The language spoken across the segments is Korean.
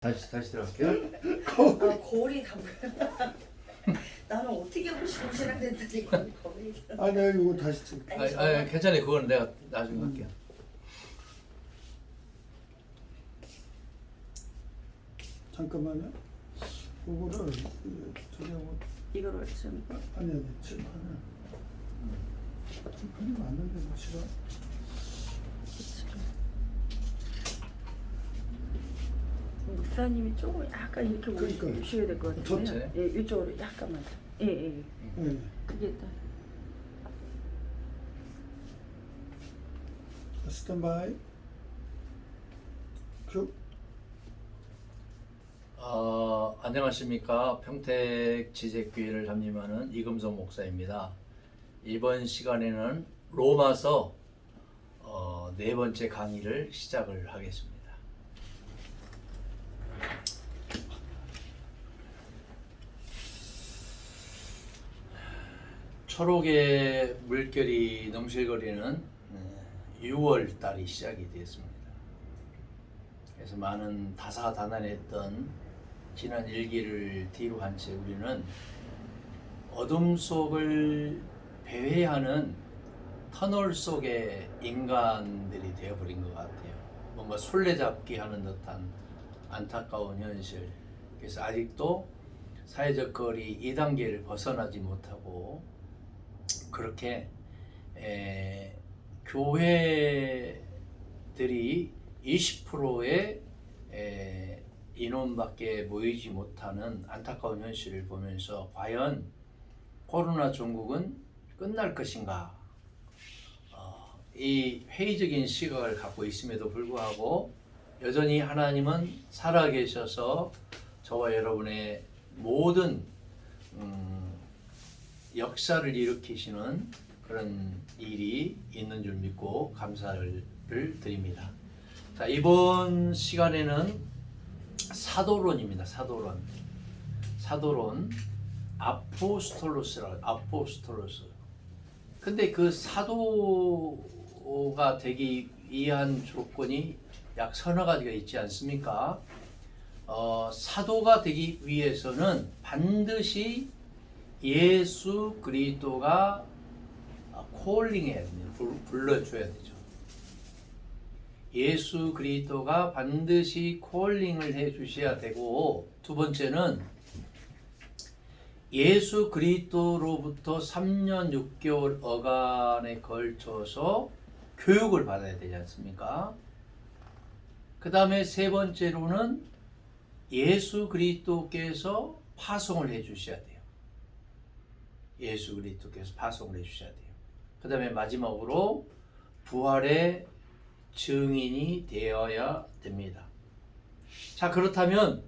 다시 들어갈게요. 아, 거울이 다 보여. 나는 어떻게 무시무시랑 됐더니 거울이 다. 아, 내가 이거 다시 찍. 괜찮아요. 그거는 내가 나중에 할게요. 잠깐만요. 그거를 저기 하고 이거를 좀. 아니 칠판을 칠판이 맞는데 뭐 싫어. 목사님이 조금 약간 이렇게 그러니까. 오셔야 될 것 같아요. 좋지. 예, 이쪽으로 약간만. 예, 예. 네. 그게 딱. 스탠바이. 큐. 안녕하십니까. 평택 지색교회를 담임하는 이금성 목사입니다. 이번 시간에는 로마서 네 번째 강의를 시작을 하겠습니다. 초록의 물결이 넘실거리는 6월 달이 시작이 되었습니다. 그래서 많은 다사다난했던 지난 일기를 뒤로 한 채 우리는 어둠 속을 배회하는 터널 속의 인간들이 되어버린 것 같아요. 뭔가 술래잡기 하는 듯한 안타까운 현실. 그래서 아직도 사회적 거리 2단계를 벗어나지 못하고 그렇게 교회들이 20%의 인원밖에 모이지 못하는 안타까운 현실을 보면서 과연 코로나 종국은 끝날 것인가? 이 회의적인 시각을 갖고 있음에도 불구하고 여전히 하나님은 살아계셔서 저와 여러분의 모든 역사를 일으키시는 그런 일이 있는 줄 믿고 감사를 드립니다. 자, 이번 시간에는 사도론입니다. 사도론 아포스톨로스라고 아포스톨로스. 근데 그 사도가 되기 위한 조건이 약 서너 가지가 있지 않습니까? 사도가 되기 위해서는 반드시 예수 그리스도가 콜링해야 됩니다. 불러줘야 되죠. 예수 그리스도가 반드시 콜링을 해 주셔야 되고, 두 번째는 예수 그리스도로부터 3년 6개월 어간에 걸쳐서 교육을 받아야 되지 않습니까? 그 다음에 세 번째로는 예수 그리스도께서 파송을 해 주셔야 돼요. 예수 그리스도께서 파송을 해 주셔야 돼요. 그 다음에 마지막으로 부활의 증인이 되어야 됩니다. 자, 그렇다면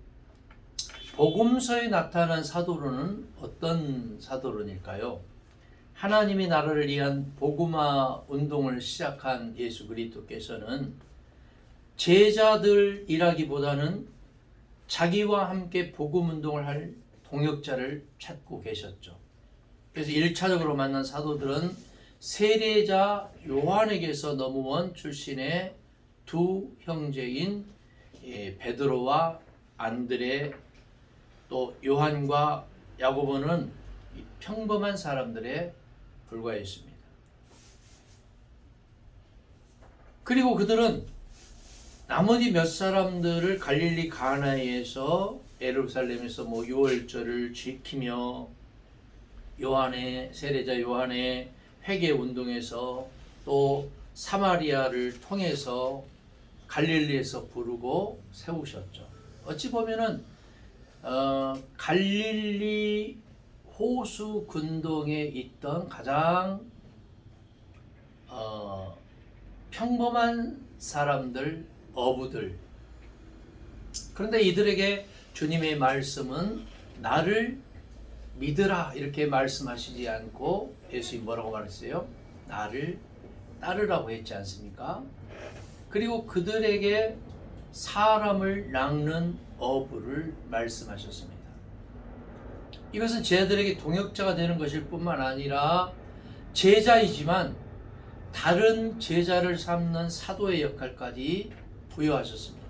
복음서에 나타난 사도론은 어떤 사도론일까요? 하나님의 나라를 위한 복음화 운동을 시작한 예수 그리스도께서는 제자들이라기보다는 자기와 함께 복음 운동을 할 동역자를 찾고 계셨죠. 그래서 1차적으로 만난 사도들은 세례자 요한에게서 넘어온 출신의 두 형제인 베드로와 안드레, 또 요한과 야고보는 평범한 사람들에 불과했습니다. 그리고 그들은 나머지 몇 사람들을 갈릴리 가나에서 예루살렘에서 유월절을 지키며 세례자 요한의 회개 운동에서 또 사마리아를 통해서 갈릴리에서 부르고 세우셨죠. 어찌 보면은 갈릴리 호수 근동에 있던 가장 평범한 사람들, 어부들. 그런데 이들에게 주님의 말씀은 나를 믿으라 이렇게 말씀하시지 않고 예수님이 뭐라고 말했어요? 나를 따르라고 했지 않습니까? 그리고 그들에게 사람을 낚는 어부를 말씀하셨습니다. 이것은 제자들에게 동역자가 되는 것일 뿐만 아니라 제자이지만 다른 제자를 삼는 사도의 역할까지 부여하셨습니다.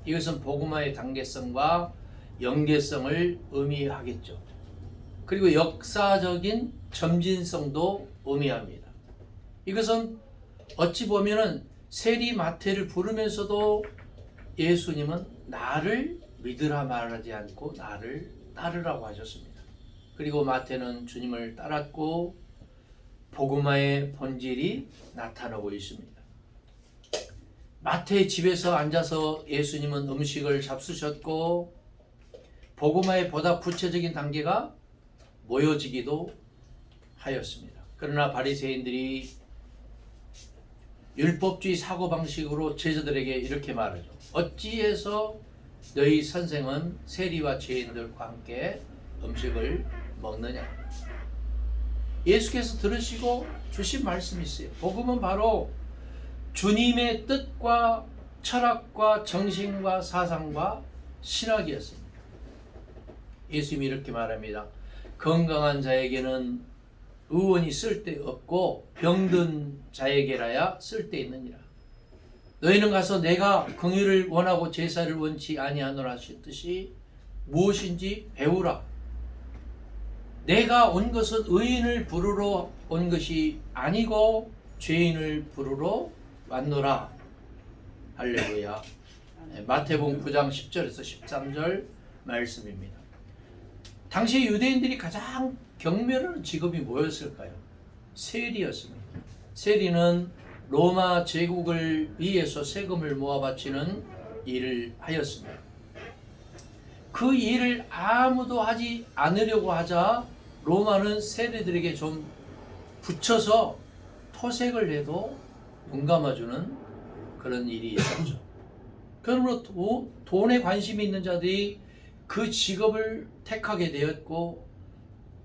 이것은 복음화의 단계성과 연계성을 의미하겠죠. 그리고 역사적인 점진성도 의미합니다. 이것은 어찌 보면은 세리 마태를 부르면서도 예수님은 나를 믿으라 말하지 않고 나를 따르라고 하셨습니다. 그리고 마태는 주님을 따랐고 복음화의 본질이 나타나고 있습니다. 마태의 집에서 앉아서 예수님은 음식을 잡수셨고 복음화의 보다 구체적인 단계가 모여지기도 하였습니다. 그러나 바리새인들이 율법주의 사고방식으로 제자들에게 이렇게 말하죠. 어찌해서 너희 선생은 세리와 죄인들과 함께 음식을 먹느냐. 예수께서 들으시고 주신 말씀이 있어요. 복음은 바로 주님의 뜻과 철학과 정신과 사상과 신학이었습니다. 예수님이 이렇게 말합니다. 건강한 자에게는 의원이 쓸데없고 병든 자에게라야 쓸데있느니라. 너희는 가서 내가 긍휼을 원하고 제사를 원치 아니하노라 하셨듯이 무엇인지 배우라. 내가 온 것은 의인을 부르러 온 것이 아니고 죄인을 부르러 왔노라. 할렐루야. 마태복음 9장 10절에서 13절 말씀입니다. 당시 유대인들이 가장 경멸하는 직업이 뭐였을까요? 세리였습니다. 세리는 로마 제국을 위해서 세금을 모아 바치는 일을 하였습니다. 그 일을 아무도 하지 않으려고 하자 로마는 세리들에게 좀 붙여서 토색을 해도 눈 감아주는 그런 일이 있었죠. 그러므로 돈에 관심이 있는 자들이 그 직업을 택하게 되었고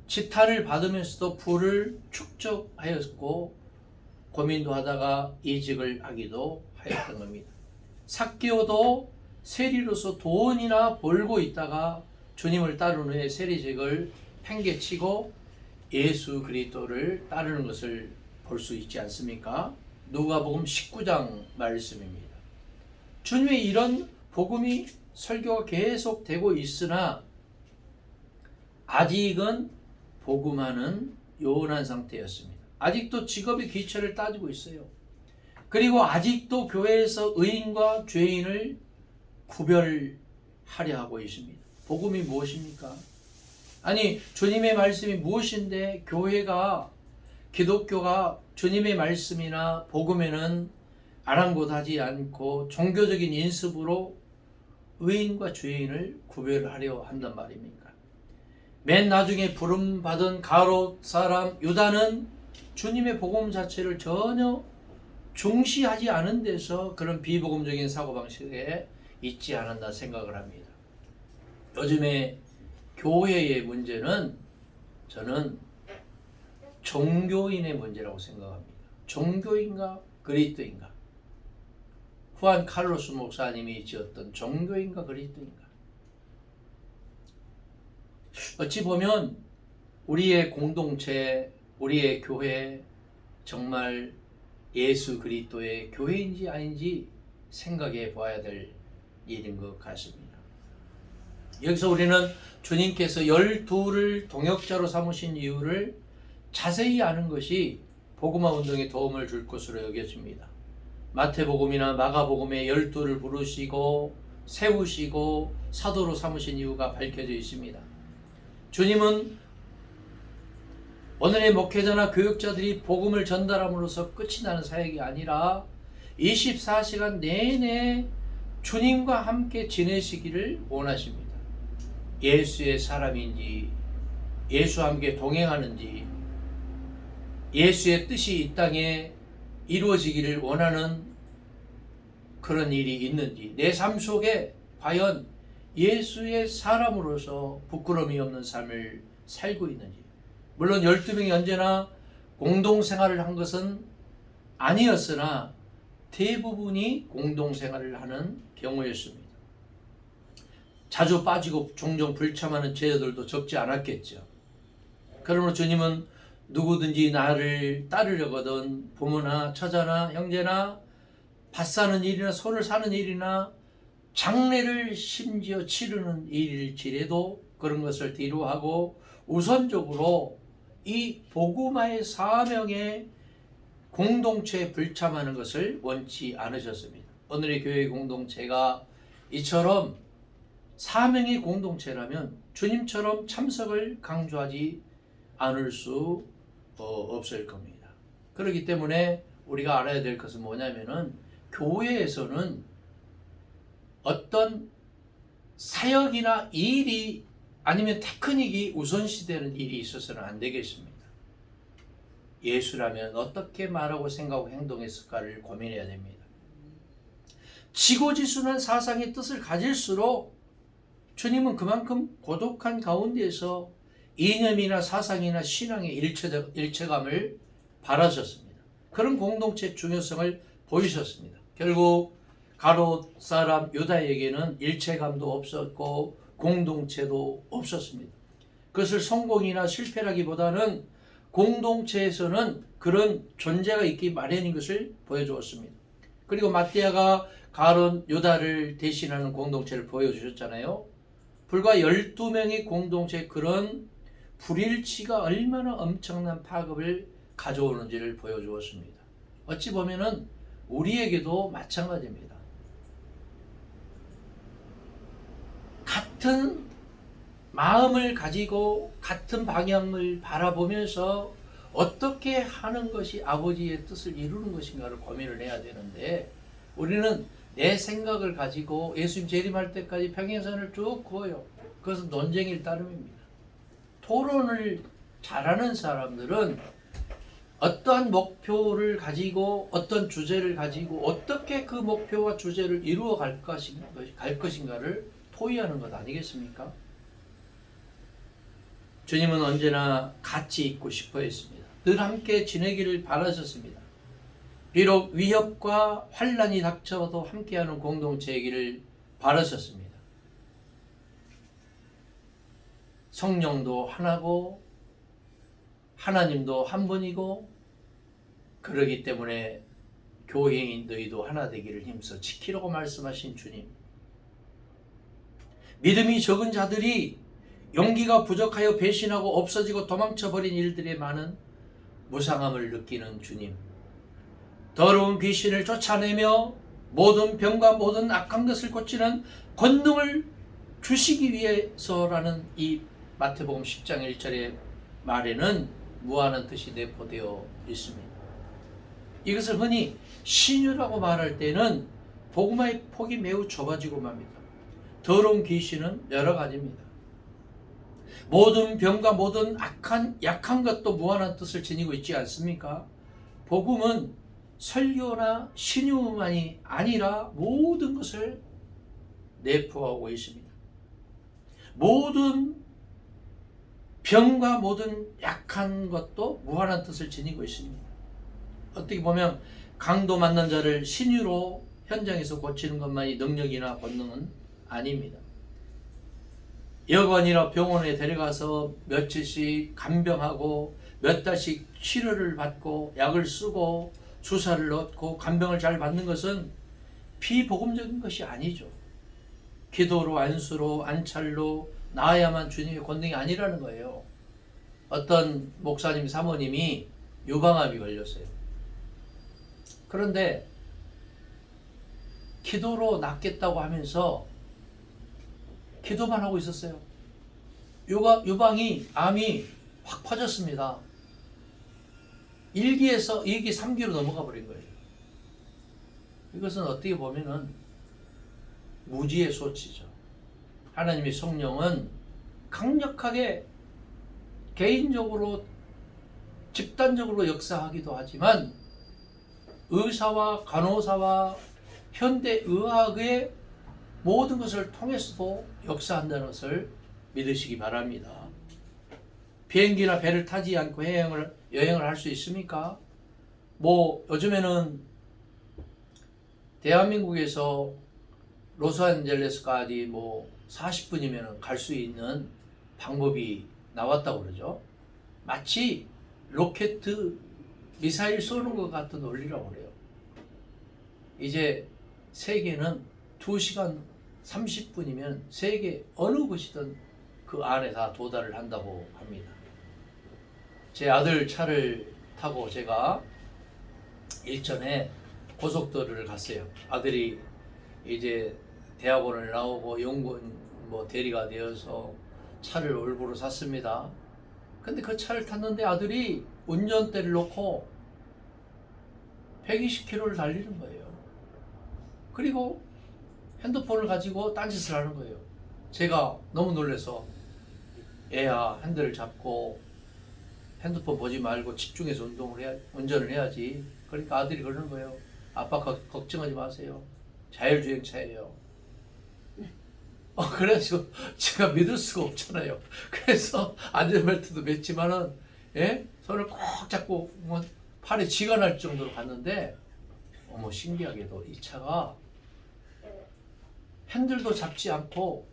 지탄을 받으면서도 부를 축적하였고 고민도 하다가 이직을 하기도 하였던 겁니다. 삭개오도 세리로서 돈이나 벌고 있다가 주님을 따른 후에 세리직을 팽개치고 예수 그리스도를 따르는 것을 볼 수 있지 않습니까? 누가복음 19장 말씀입니다. 주님의 이런 복음이 설교가 계속되고 있으나 아직은 복음화는 요원한 상태였습니다. 아직도 직업의 기초를 따지고 있어요. 그리고 아직도 교회에서 의인과 죄인을 구별하려 하고 있습니다. 복음이 무엇입니까? 아니 주님의 말씀이 무엇인데 교회가 기독교가 주님의 말씀이나 복음에는 아랑곳하지 않고 종교적인 인습으로 의인과 죄인을 구별하려 한단 말입니까? 맨 나중에 부름받은 가롯 사람 유다는 주님의 복음 자체를 전혀 중시하지 않은 데서 그런 비복음적인 사고방식에 있지 않았나 생각을 합니다. 요즘에 교회의 문제는 저는 종교인의 문제라고 생각합니다. 종교인가 그리스도인가? 후안 칼로스 목사님이 지었던 종교인가 그리스도인가? 어찌 보면 우리의 공동체, 우리의 교회 정말 예수 그리스도의 교회인지 아닌지 생각해 봐야 될 일인 것 같습니다. 여기서 우리는 주님께서 12를 동역자로 삼으신 이유를 자세히 아는 것이 복음화 운동에 도움을 줄 것으로 여겨집니다. 마태복음이나 마가복음에 12를 부르시고 세우시고 사도로 삼으신 이유가 밝혀져 있습니다. 주님은 오늘의 목회자나 교육자들이 복음을 전달함으로써 끝이 나는 사역이 아니라 24시간 내내 주님과 함께 지내시기를 원하십니다. 예수의 사람인지 예수와 함께 동행하는지 예수의 뜻이 이 땅에 이루어지기를 원하는 그런 일이 있는지 내 삶 속에 과연 예수의 사람으로서 부끄러움이 없는 삶을 살고 있는지. 물론 12명이 언제나 공동생활을 한 것은 아니었으나 대부분이 공동생활을 하는 경우였습니다. 자주 빠지고 종종 불참하는 제자들도 적지 않았겠죠. 그러므로 주님은 누구든지 나를 따르려거든 부모나 처자나 형제나 밭 사는 일이나 손을 사는 일이나 장례를 심지어 치르는 일일지라도 그런 것을 뒤로하고 우선적으로 이 복음화의 사명에 공동체에 불참하는 것을 원치 않으셨습니다. 오늘의 교회 공동체가 이처럼 사명의 공동체라면 주님처럼 참석을 강조하지 않을 수 없을 겁니다. 그렇기 때문에 우리가 알아야 될 것은 뭐냐면은 교회에서는 어떤 사역이나 일이 아니면 테크닉이 우선시되는 일이 있어서는 안 되겠습니다. 예수라면 어떻게 말하고 생각하고 행동했을까를 고민해야 됩니다. 지고지순한 사상의 뜻을 가질수록 주님은 그만큼 고독한 가운데에서 이념이나 사상이나 신앙의 일체감을 바라셨습니다. 그런 공동체의 중요성을 보이셨습니다. 결국 가롯 사람 유다에게는 일체감도 없었고 공동체도 없었습니다. 그것을 성공이나 실패라기보다는 공동체에서는 그런 존재가 있기 마련인 것을 보여주었습니다. 그리고 마띠아가 가롯 유다를 대신하는 공동체를 보여주셨잖아요. 불과 12명의 공동체의 그런 불일치가 얼마나 엄청난 파급을 가져오는지를 보여주었습니다. 어찌 보면은 우리에게도 마찬가지입니다. 같은 마음을 가지고 같은 방향을 바라보면서 어떻게 하는 것이 아버지의 뜻을 이루는 것인가를 고민을 해야 되는데 우리는 내 생각을 가지고 예수님 재림할 때까지 평행선을 쭉 그어요. 그것은 논쟁일 따름입니다. 토론을 잘하는 사람들은 어떠한 목표를 가지고 어떤 주제를 가지고 어떻게 그 목표와 주제를 이루어 갈 것인가를 토의하는 것 아니겠습니까? 주님은 언제나 같이 있고 싶어 했습니다. 늘 함께 지내기를 바라셨습니다. 비록 위협과 환난이 닥쳐도 함께하는 공동체이기를 바라셨습니다. 성령도 하나고 하나님도 한 분이고 그러기 때문에 교회인 너희도 하나 되기를 힘써 지키라고 말씀하신 주님. 믿음이 적은 자들이 용기가 부족하여 배신하고 없어지고 도망쳐버린 일들에 많은 무상함을 느끼는 주님. 더러운 귀신을 쫓아내며 모든 병과 모든 악한 것을 고치는 권능을 주시기 위해서라는 이 마태복음 10장 1절의 말에는 무한한 뜻이 내포되어 있습니다. 이것을 흔히 신유라고 말할 때는 복음화의 폭이 매우 좁아지고 맙니다. 더러운 귀신은 여러 가지입니다. 모든 병과 모든 약한 것도 무한한 뜻을 지니고 있지 않습니까? 복음은 설교나 신유만이 아니라 모든 것을 내포하고 있습니다. 모든 병과 모든 약한 것도 무한한 뜻을 지니고 있습니다. 어떻게 보면 강도 맞는 자를 신유로 현장에서 고치는 것만이 능력이나 권능은 아닙니다. 여관이나 병원에 데려가서 며칠씩 간병하고 몇 달씩 치료를 받고 약을 쓰고 주사를 넣고 간병을 잘 받는 것은 비복음적인 것이 아니죠. 기도로 안수로 안찰로 나아야만 주님의 권능이 아니라는 거예요. 어떤 목사님 사모님이 유방암이 걸렸어요. 그런데 기도로 낫겠다고 하면서 기도만 하고 있었어요. 유방이 암이 확 퍼졌습니다. 1기에서 2기, 3기로 넘어가 버린 거예요. 이것은 어떻게 보면은 무지의 소치죠. 하나님의 성령은 강력하게 개인적으로 집단적으로 역사하기도 하지만 의사와 간호사와 현대의학의 모든 것을 통해서도 역사한다는 것을 믿으시기 바랍니다. 비행기나 배를 타지 않고 여행을 할 수 있습니까? 요즘에는 대한민국에서 로스앤젤레스까지 40분이면 갈 수 있는 방법이 나왔다고 그러죠. 마치 로켓 미사일 쏘는 것 같은 원리라고 그래요. 이제 세계는 2시간 30분이면 세계 어느 곳이든 그 안에 다 도달을 한다고 합니다. 제 아들 차를 타고 제가 일전에 고속도로를 갔어요. 아들이 이제 대학원을 나오고 연구원 뭐 대리가 되어서 차를 올보로 샀습니다. 근데 그 차를 탔는데 아들이 운전대를 놓고 120km를 달리는 거예요. 그리고 핸드폰을 가지고 딴짓을 하는 거예요. 제가 너무 놀라서 애야 핸들을 잡고 핸드폰 보지 말고 집중해서 운전을 해야지. 그러니까 아들이 그러는 거예요. 아빠 걱정하지 마세요. 자율주행차예요. 그래서 제가 믿을 수가 없잖아요. 그래서 안전벨트도 맸지만은, 예? 손을 꼭 잡고 뭐 팔에 쥐가 날 정도로 갔는데, 어머, 신기하게도 이 차가 핸들도 잡지 않고,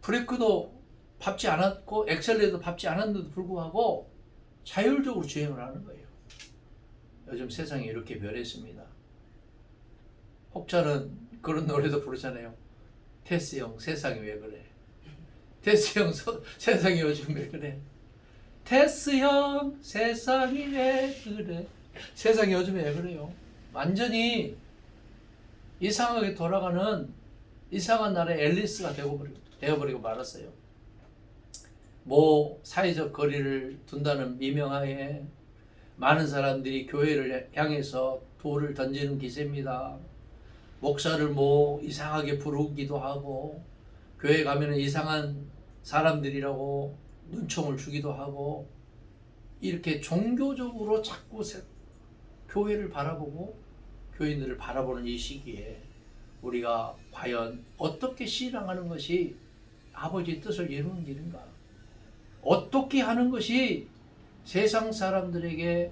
브레이크도 밟지 않았고, 엑셀레도 밟지 않았는데도 불구하고, 자율적으로 주행을 하는 거예요. 요즘 세상이 이렇게 변했습니다. 혹자는 그런 노래도 부르잖아요. 테스 형, 세상이 왜 그래? 테스 형, 세상이 요즘 왜 그래? 테스 형, 세상이 왜 그래? 세상이 요즘에 왜 그래요? 완전히 이상하게 돌아가는 이상한 나라의 앨리스가 되어버리고 말았어요. 뭐 사회적 거리를 둔다는 미명하에 많은 사람들이 교회를 향해서 돌을 던지는 기세입니다. 목사를 뭐 이상하게 부르기도 하고 교회 가면 이상한 사람들이라고 눈총을 주기도 하고 이렇게 종교적으로 자꾸 교회를 바라보고 교인들을 바라보는 이 시기에 우리가 과연 어떻게 신앙하는 것이 아버지의 뜻을 이루는 길인가? 어떻게 하는 것이 세상 사람들에게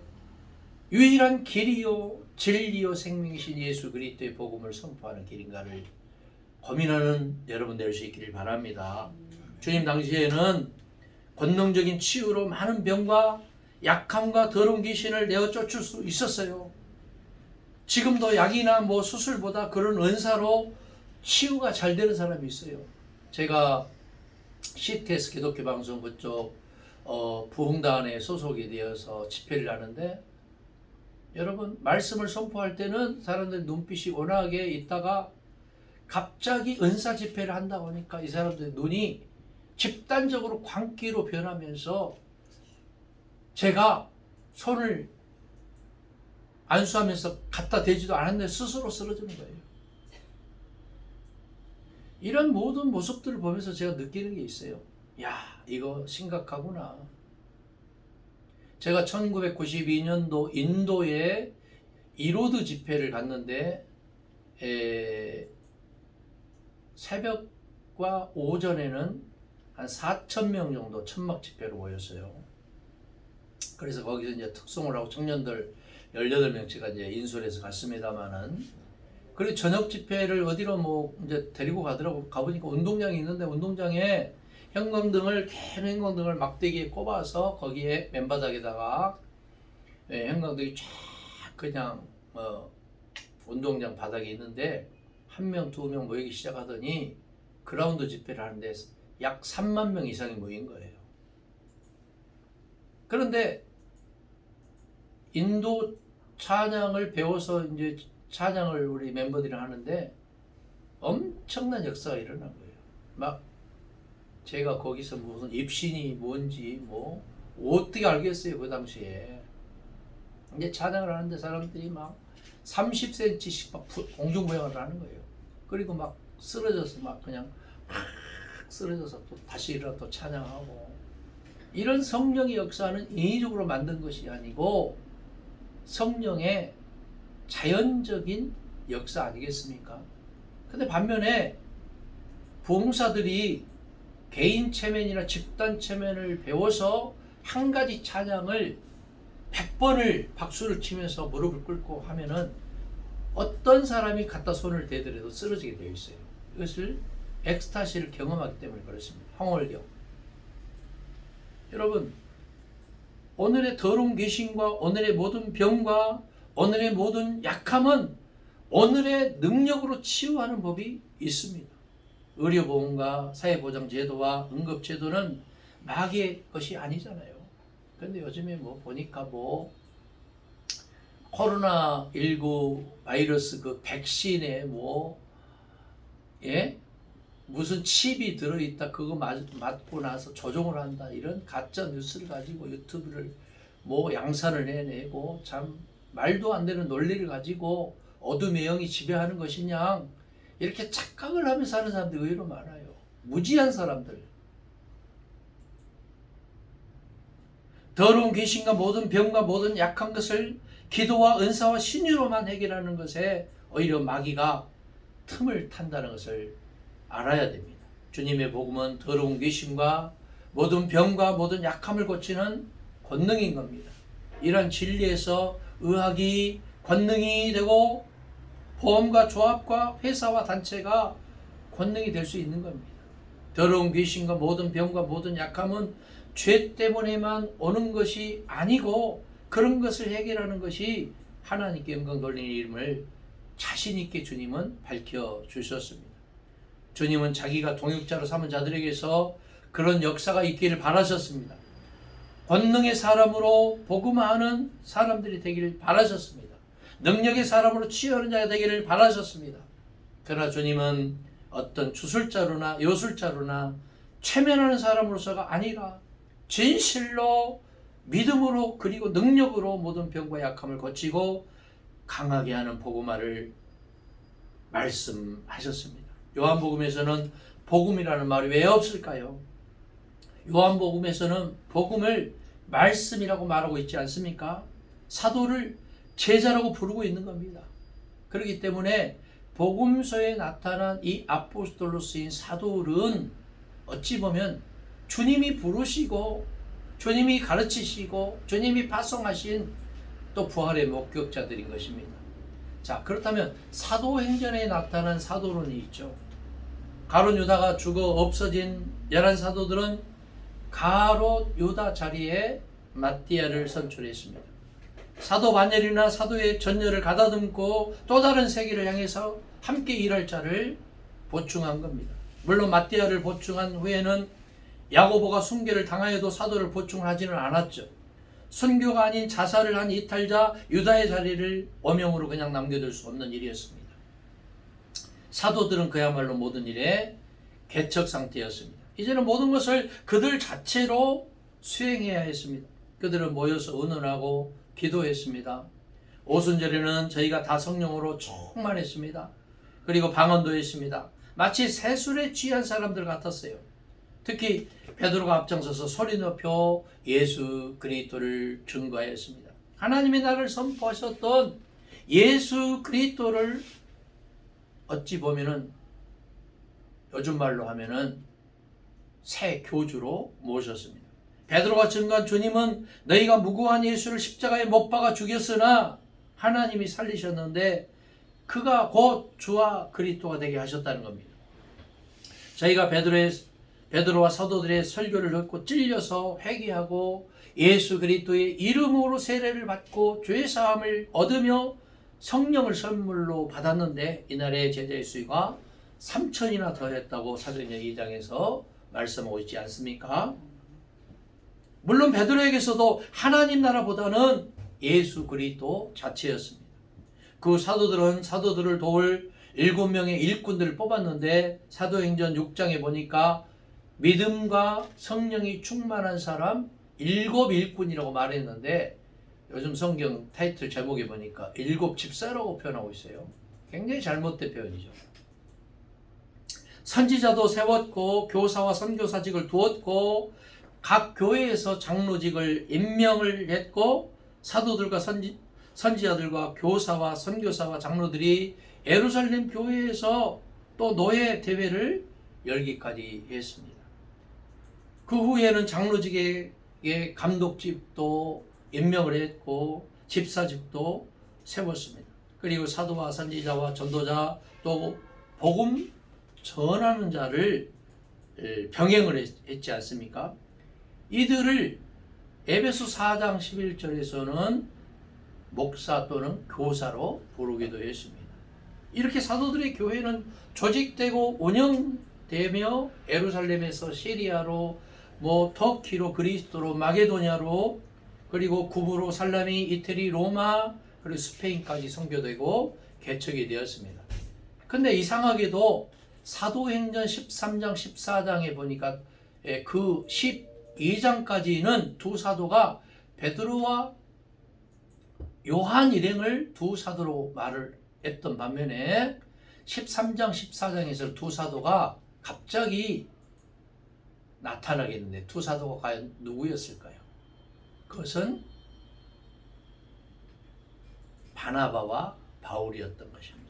유일한 길이요 진리요 생명이신 예수 그리스도의 복음을 선포하는 길인가를 고민하는 여러분 될 수 있기를 바랍니다. 주님 당시에는 권능적인 치유로 많은 병과 약함과 더러운 귀신을 내어 쫓을 수 있었어요. 지금도 약이나 뭐 수술보다 그런 은사로 치유가 잘 되는 사람이 있어요. 제가 CTS 기독교 방송 그쪽 부흥단에 소속이 되어서 집회를 하는데 여러분 말씀을 선포할 때는 사람들 눈빛이 온화하게 있다가 갑자기 은사 집회를 한다고 하니까 이 사람들의 눈이 집단적으로 광기로 변하면서 제가 손을 안수하면서 갖다 대지도 않았는데 스스로 쓰러지는 거예요. 이런 모든 모습들을 보면서 제가 느끼는 게 있어요. 야, 이거 심각하구나. 제가 1992년도 인도에 이로드 집회를 갔는데 새벽과 오전에는 한 4,000명 정도 천막 집회로 모였어요. 그래서 거기서 이제 특송을 하고 청년들 18명치가 이제 인솔해서 갔습니다만은 그리고 저녁 집회를 어디로 뭐 이제 데리고 가더라고. 가보니까 운동장이 있는데 운동장에 형광등을 큰 형광등을 막대기에 꼽아서 거기에 맨바닥에다가 형광등이 쫙 그냥 운동장 바닥에 있는데 한 명, 두 명 모이기 시작하더니 그라운드 집회를 하는데 약 3만 명 이상이 모인 거예요. 그런데 인도 찬양을 배워서 이제 찬양을 우리 멤버들이 하는데 엄청난 역사가 일어난 거예요. 막 제가 거기서 무슨 입신이 뭔지 뭐 어떻게 알겠어요 그 당시에. 이제 찬양을 하는데 사람들이 막 30cm씩 막 공중부양을 하는 거예요. 그리고 막 쓰러져서 막 그냥 쓰러져서 또 다시 일어나 또 찬양하고. 이런 성령의 역사는 인위적으로 만든 것이 아니고 성령의 자연적인 역사 아니겠습니까? 근데 반면에 부흥사들이 개인 체면이나 집단 체면을 배워서 한 가지 찬양을 100번을 박수를 치면서 무릎을 꿇고 하면은 어떤 사람이 갖다 손을 대더라도 쓰러지게 되어 있어요. 이것을 엑스타시를 경험하기 때문에 그렇습니다. 황홀경. 여러분, 오늘의 더러운 귀신과 오늘의 모든 병과 오늘의 모든 약함은 오늘의 능력으로 치유하는 법이 있습니다. 의료보험과 사회보장제도와 응급제도는 마귀의 것이 아니잖아요. 근데 요즘에 뭐 보니까 뭐 코로나19 바이러스 그 백신에 뭐 예? 무슨 칩이 들어있다 그거 맞고 나서 조종을 한다 이런 가짜 뉴스를 가지고 유튜브를 뭐 양산을 해내고 참 말도 안 되는 논리를 가지고 어둠의 영이 지배하는 것이냐 이렇게 착각을 하면서 사는 사람들이 의외로 많아요. 무지한 사람들. 더러운 귀신과 모든 병과 모든 약한 것을 기도와 은사와 신유로만 해결하는 것에 오히려 마귀가 틈을 탄다는 것을 알아야 됩니다. 주님의 복음은 더러운 귀신과 모든 병과 모든 약함을 고치는 권능인 겁니다. 이런 진리에서 의학이 권능이 되고 보험과 조합과 회사와 단체가 권능이 될 수 있는 겁니다. 더러운 귀신과 모든 병과 모든 약함은 죄 때문에만 오는 것이 아니고 그런 것을 해결하는 것이 하나님께 영광 돌리는 이름을 자신 있게 주님은 밝혀주셨습니다. 주님은 자기가 동역자로 삼은 자들에게서 그런 역사가 있기를 바라셨습니다. 권능의 사람으로 복음하는 사람들이 되기를 바라셨습니다. 능력의 사람으로 치유하는 자가 되기를 바라셨습니다. 그러나 주님은 어떤 주술자로나 요술자로나 최면하는 사람으로서가 아니라 진실로 믿음으로 그리고 능력으로 모든 병과 약함을 고치고 강하게 하는 복음화를 말씀하셨습니다. 요한복음에서는 복음이라는 말이 왜 없을까요? 요한복음에서는 복음을 말씀이라고 말하고 있지 않습니까? 사도를 제자라고 부르고 있는 겁니다. 그렇기 때문에 복음서에 나타난 이 아포스톨로 쓰인 사도들은 어찌 보면 주님이 부르시고 주님이 가르치시고 주님이 파송하신 또 부활의 목격자들인 것입니다. 자, 그렇다면 사도행전에 나타난 사도론이 있죠. 가롯 유다가 죽어 없어진 11사도들은 가롯 유다 자리에 마띠아를 선출했습니다. 사도 바넬이나 사도의 전열을 가다듬고 또 다른 세계를 향해서 함께 일할 자를 보충한 겁니다. 물론 마띠아를 보충한 후에는 야고보가 순교를 당하여도 사도를 보충하지는 않았죠. 순교가 아닌 자살을 한 이탈자 유다의 자리를 어명으로 그냥 남겨둘 수 없는 일이었습니다. 사도들은 그야말로 모든 일에 개척 상태였습니다. 이제는 모든 것을 그들 자체로 수행해야 했습니다. 그들은 모여서 의논하고 기도했습니다. 오순절에는 저희가 다 성령으로 충만했습니다. 그리고 방언도 했습니다. 마치 세술에 취한 사람들 같았어요. 특히 베드로가 앞장서서 소리 높여 예수 그리스도를 증거하였습니다. 하나님이 나를 선포하셨던 예수 그리스도를 어찌 보면은 요즘 말로 하면은 새 교주로 모셨습니다. 베드로가 증거한 주님은 너희가 무고한 예수를 십자가에 못 박아 죽였으나 하나님이 살리셨는데 그가 곧 주와 그리스도가 되게 하셨다는 겁니다. 저희가 베드로와 사도들의 설교를 듣고 찔려서 회개하고 예수 그리스도의 이름으로 세례를 받고 죄 사함을 얻으며 성령을 선물로 받았는데 이날의 제자의 수가 3,000이나 더했다고 사도행전 2장에서 말씀하고 있지 않습니까? 물론 베드로에게서도 하나님 나라보다는 예수 그리스도 자체였습니다. 그 사도들은 사도들을 도울 7명의 일꾼들을 뽑았는데 사도행전 6장에 보니까 믿음과 성령이 충만한 사람 7 일꾼이라고 말했는데 요즘 성경 타이틀 제목에 보니까 7 집사라고 표현하고 있어요. 굉장히 잘못된 표현이죠. 선지자도 세웠고 교사와 선교사직을 두었고 각 교회에서 장로직을 임명을 했고 사도들과 선지자들과 교사와 선교사와 장로들이 예루살렘 교회에서 또 노예 대회를 열기까지 했습니다. 그 후에는 장로직에 감독직도 임명을 했고 집사직도 세웠습니다. 그리고 사도와 선지자와 전도자 또 복음 전하는 자를 병행을 했지 않습니까? 이들을 에베소 4장 11절에서는 목사 또는 교사로 부르기도 했습니다. 이렇게 사도들의 교회는 조직되고 되며 예루살렘에서 시리아로 뭐 터키로 그리스도로 마게도냐로 그리고 구부로 살라미 이태리 로마 그리고 스페인까지 선교되고 개척이 되었습니다. 근데 이상하게도 사도행전 13장 14장에 보니까 그 12장까지는 두 사도가 베드로와 요한 일행을 두 사도로 말을 했던 반면에 13장 14장에서 두 사도가 갑자기 나타나겠는데 두 사도가 과연 누구였을까요? 그것은 바나바와 바울이었던 것입니다.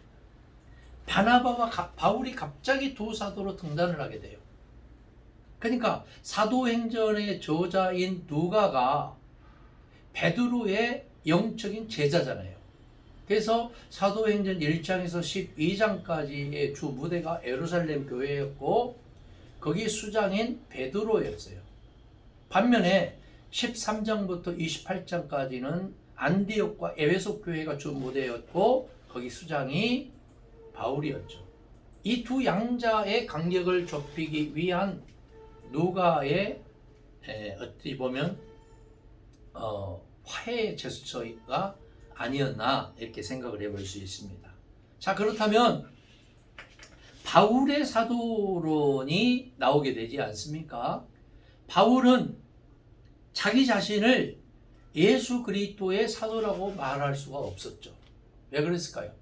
바나바와 바울이 갑자기 두 사도로 등단을 하게 돼요. 그러니까 사도행전의 저자인 누가가 베드로의 영적인 제자잖아요. 그래서 사도행전 1장에서 12장까지의 주 무대가 예루살렘 교회였고 거기 수장인 베드로였어요. 반면에 13장부터 28장까지는 안디옥과 에베소 교회가 주 무대였고 거기 수장이 바울이었죠. 이 두 양자의 간격을 좁히기 위한 누가의 어떻게 보면 화해 제스처가 아니었나 이렇게 생각을 해볼 수 있습니다. 자, 그렇다면 바울의 사도론이 나오게 되지 않습니까? 바울은 자기 자신을 예수 그리스도의 사도라고 말할 수가 없었죠. 왜 그랬을까요?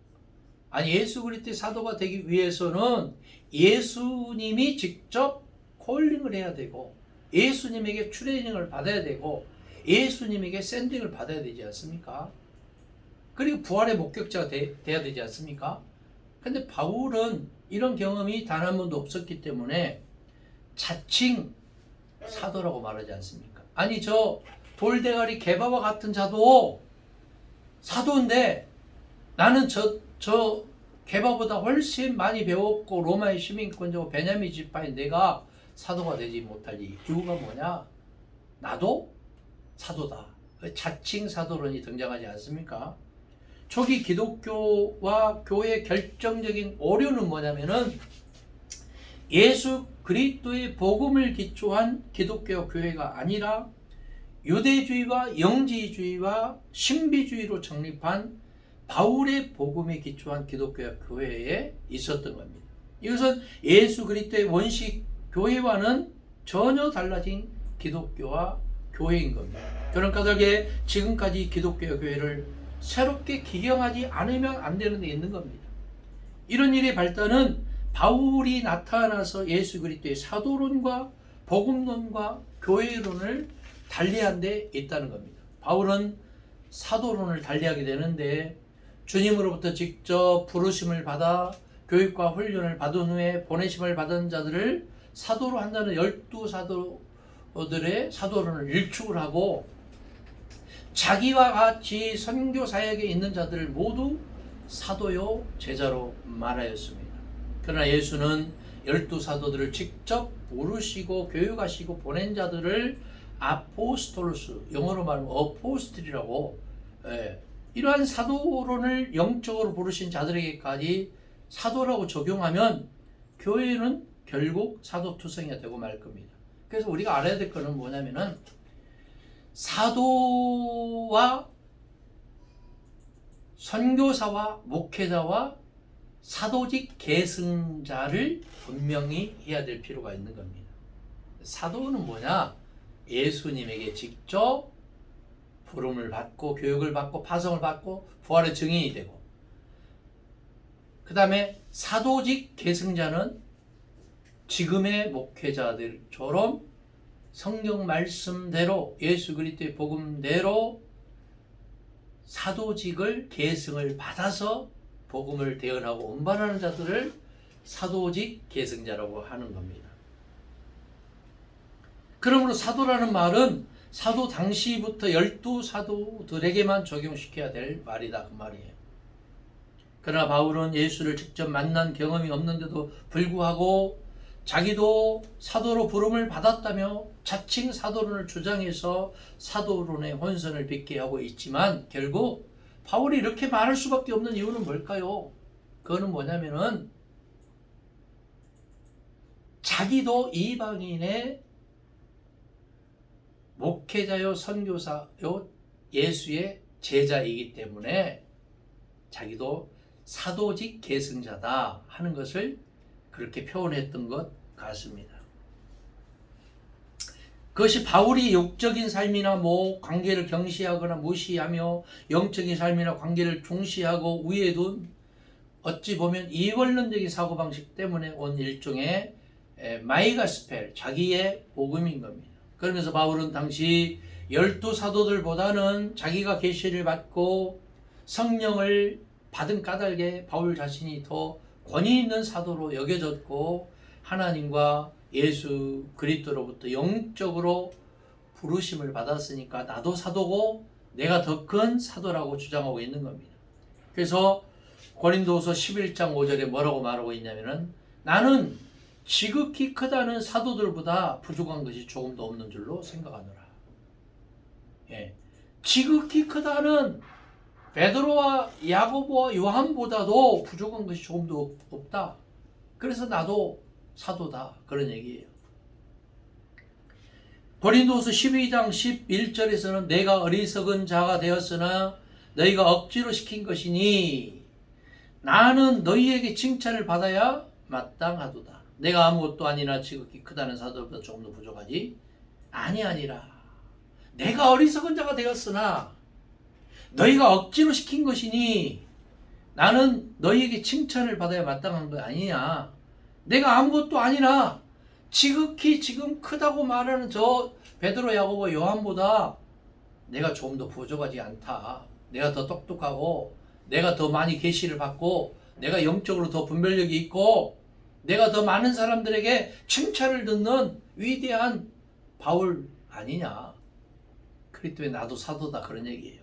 아니, 예수 그리스도의 사도가 되기 위해서는 예수님이 직접 콜링을 해야 되고 예수님에게 트레이닝을 받아야 되고 예수님에게 샌딩을 받아야 되지 않습니까? 그리고 부활의 목격자가 돼야 되지 않습니까? 근데 바울은 이런 경험이 단 한 번도 없었기 때문에 자칭 사도라고 말하지 않습니까? 아니, 저 돌대가리 개바와 같은 자도 사도인데 나는 저 개바보다 훨씬 많이 배웠고 로마의 시민권자고 베냐민 지파인 내가 사도가 되지 못할 이유가 뭐냐? 나도 사도다. 자칭 사도론이 등장하지 않습니까? 초기 기독교와 교회의 결정적인 오류는 뭐냐면은 예수 그리스도의 복음을 기초한 기독교 교회가 아니라 유대주의와 영지주의와 신비주의로 창립한 바울의 복음에 기초한 기독교 교회에 있었던 겁니다. 이것은 예수 그리스도의 원식 교회와는 전혀 달라진 기독교와 교회인 겁니다. 그런 까닭에 지금까지 기독교 교회를 새롭게 기경하지 않으면 안 되는 데 있는 겁니다. 이런 일의 발단은 바울이 나타나서 예수 그리스도의 사도론과 복음론과 교회론을 달리한 데 있다는 겁니다. 바울은 사도론을 달리하게 되는데 주님으로부터 직접 부르심을 받아 교육과 훈련을 받은 후에 보내심을 받은 자들을 사도로 한다는 12사도들의 사도론을 일축을 하고 자기와 같이 선교 사역에 있는 자들을 모두 사도요 제자로 말하였습니다. 그러나 예수는 12사도들을 직접 부르시고 교육하시고 보낸 자들을 아포스톨로스, 영어로 말하면 어포스틀이라고, 이러한 사도론을 영적으로 부르신 자들에게까지 사도라고 적용하면 교회는 결국 사도투성이가 되고 말 겁니다. 그래서 우리가 알아야 될 것은 뭐냐면은 사도와 선교사와 목회자와 사도직 계승자를 분명히 해야 될 필요가 있는 겁니다. 사도는 뭐냐? 예수님에게 직접 부름을 받고 교육을 받고 파송을 받고 부활의 증인이 되고, 그 다음에 사도직 계승자는 지금의 목회자들처럼 성경 말씀대로 예수 그리스도의 복음대로 사도직을 계승을 받아서 복음을 대언하고 운반하는 자들을 사도직 계승자라고 하는 겁니다. 그러므로 사도라는 말은 사도 당시부터 12사도들에게만 적용시켜야 될 말이다, 그 말이에요. 그러나 바울은 예수를 직접 만난 경험이 없는데도 불구하고 자기도 사도로 부름을 받았다며 자칭 사도론을 주장해서 사도론의 혼선을 빚게 하고 있지만 결국 바울이 이렇게 말할 수밖에 없는 이유는 뭘까요? 그거는 뭐냐면은 자기도 이방인의 목회자요 선교사요 예수의 제자이기 때문에 자기도 사도직 계승자다 하는 것을 그렇게 표현했던 것 같습니다. 그것이 바울이 육적인 삶이나 관계를 경시하거나 무시하며 영적인 삶이나 관계를 중시하고 위에 둔 어찌 보면 이원론적인 사고방식 때문에 온 일종의 마이가스펠, 자기의 복음인 겁니다. 그러면서 바울은 당시 12사도들보다는 자기가 계시를 받고 성령을 받은 까닭에 바울 자신이 더 권위 있는 사도로 여겨졌고 하나님과 예수 그리스도로부터 영적으로 부르심을 받았으니까 나도 사도고 내가 더 큰 사도라고 주장하고 있는 겁니다. 그래서 고린도후서 11장 5절에 뭐라고 말하고 있냐면은 나는 지극히 크다는 사도들보다 부족한 것이 조금도 없는 줄로 생각하노라. 지극히 크다는 베드로와 야고보와 요한보다도 부족한 것이 조금도 없다. 그래서 나도 사도다. 그런 얘기예요. 고린도후서 12장 11절에서는 내가 어리석은 자가 되었으나 너희가 억지로 시킨 것이니 나는 너희에게 칭찬을 받아야 마땅하도다. 내가 아무것도 아니나 지극히 크다는 사도보다 조금 더 부족하지 아니라 내가 어리석은 자가 되었으나 너희가 억지로 시킨 것이니 나는 너희에게 칭찬을 받아야 마땅한 거 아니냐. 내가 아무것도 아니라 지극히 지금 크다고 말하는 저 베드로, 야고보, 요한보다 내가 좀 더 부족하지 않다. 내가 더 똑똑하고 내가 더 많이 계시를 받고 내가 영적으로 더 분별력이 있고 내가 더 많은 사람들에게 칭찬을 듣는 위대한 바울 아니냐. 그렇기 때문에 나도 사도다 그런 얘기예요.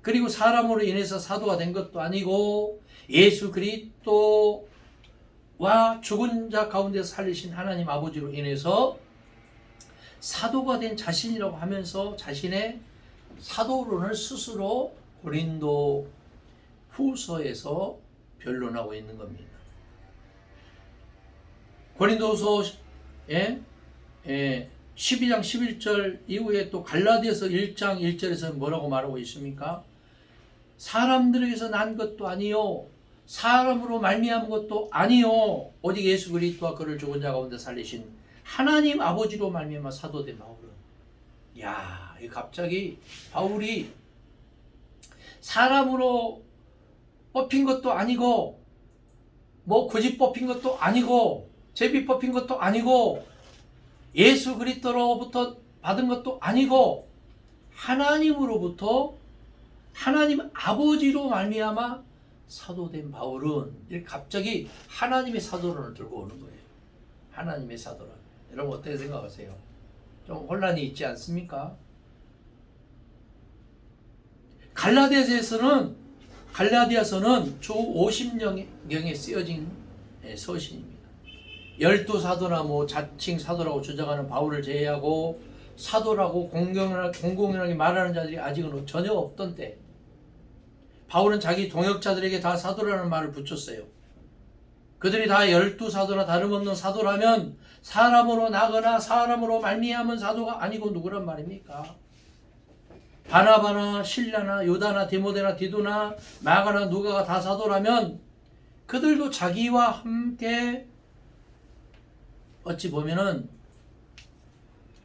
그리고 사람으로 인해서 사도가 된 것도 아니고 예수 그리스도와 죽은 자 가운데 살리신 하나님 아버지로 인해서 사도가 된 자신이라고 하면서 자신의 사도론을 스스로 고린도 후서에서 변론하고 있는 겁니다. 고린도후서 12장 11절 이후에 또 갈라디아서 1장 1절에서 뭐라고 말하고 있습니까? 사람들에게서 난 것도 아니요 사람으로 말미암은 것도 아니요 오직 예수 그리스도와 그를 죽은 자 가운데 살리신 하나님 아버지로 말미암아 사도된 바울은 야, 이 갑자기 바울이 사람으로 뽑힌 것도 아니고 고집 뽑힌 것도 아니고 제비 뽑힌 것도 아니고 예수 그리스도로부터 받은 것도 아니고 하나님으로부터 하나님 아버지로 말미암아 사도된 바울은 이렇게 갑자기 하나님의 사도론을 들고 오는 거예요. 하나님의 사도론. 여러분 어떻게 생각하세요? 좀 혼란이 있지 않습니까? 갈라디아서는 주 50년경에 쓰여진 서신입니다. 12사도나 자칭 사도라고 주장하는 바울을 제외하고 사도라고 공공연하게 말하는 자들이 아직은 전혀 없던 때 바울은 자기 동역자들에게 다 사도라는 말을 붙였어요. 그들이 다 12사도나 다름없는 사도라면 사람으로 나거나 사람으로 말미암은 사도가 아니고 누구란 말입니까? 바나바나 실라나 요다나 디모데나 디도나 마가나 누가가 다 사도라면 그들도 자기와 함께 어찌 보면은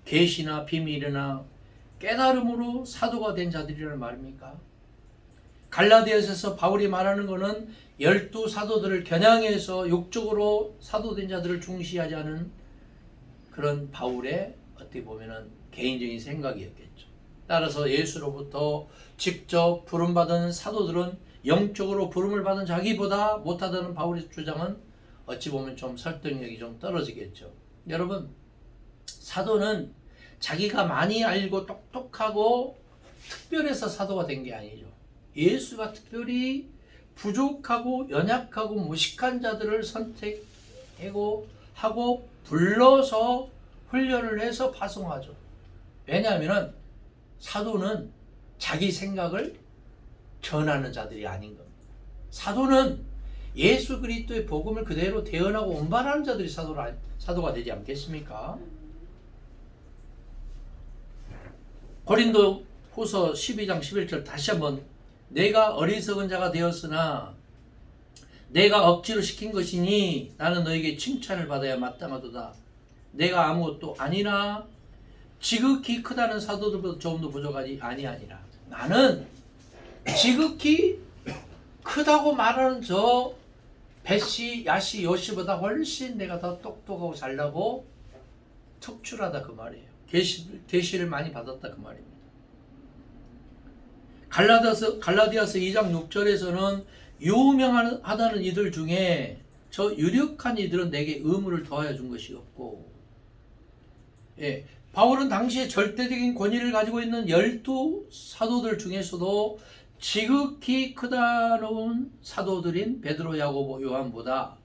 계시나 비밀이나 깨달음으로 사도가 된 자들이라는 말입니까? 갈라디아서에서 바울이 말하는 것은 12사도들을 겨냥해서 육적으로 사도된 자들을 중시하지 않은 그런 바울의 어떻게 보면은 개인적인 생각이었겠죠. 따라서 예수로부터 직접 부름받은 사도들은 영적으로 부름을 받은 자기보다 못하다는 바울의 주장은 어찌 보면 좀 설득력이 좀 떨어지겠죠. 여러분, 사도는 자기가 많이 알고 똑똑하고 특별해서 사도가 된 게 아니죠. 예수가 특별히 부족하고 연약하고 무식한 자들을 선택하고 불러서 훈련을 해서 파송하죠. 왜냐하면 사도는 자기 생각을 전하는 자들이 아닌 겁니다. 사도는 예수 그리스도의 복음을 그대로 대언하고 운반하는 자들이 사도가 되지 않겠습니까? 고린도 후서 12장 11절 다시 한번 내가 어리석은 자가 되었으나 내가 억지로 시킨 것이니 나는 너에게 칭찬을 받아야 마땅하도다. 내가 아무것도 아니나 지극히 크다는 사도들보다 조금 더 부족하지 아니하니라. 나는 지극히 크다고 말하는 저 벳시, 야시, 요시보다 훨씬 내가 더 똑똑하고 잘나고 특출하다 그 말이에요. 계시를 많이 받았다 그 말입니다. 갈라디아서 2장 6절에서는 유명하다는 이들 중에 저 유력한 이들은 내게 의무를 더하여 준 것이 없고, 예, 바울은 당시에 절대적인 권위를 가지고 있는 12사도들 중에서도 지극히 크다는 사도들인 베드로, 야고보, 요한보다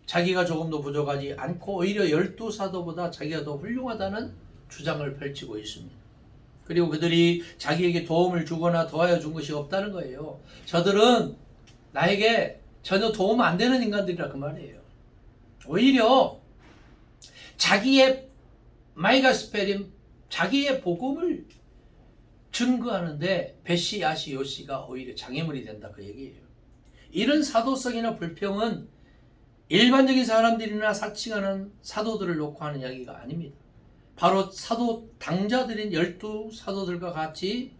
자기가 조금 더 부족하지 않고 오히려 12사도보다 자기가 더 훌륭하다는 주장을 펼치고 있습니다. 그리고 그들이 자기에게 도움을 주거나 더하여 준 것이 없다는 거예요. 저들은 나에게 전혀 도움 안 되는 인간들이라 그 말이에요. 오히려 자기의 마이가스페림, 자기의 복음을 증거하는데 벳시, 야시, 요시가 오히려 장애물이 된다 그 얘기예요. 이런 사도성이나 불평은 일반적인 사람들이나 사칭하는 사도들을 놓고 하는 이야기가 아닙니다. 바로 사도 당자들인 12사도들과 같이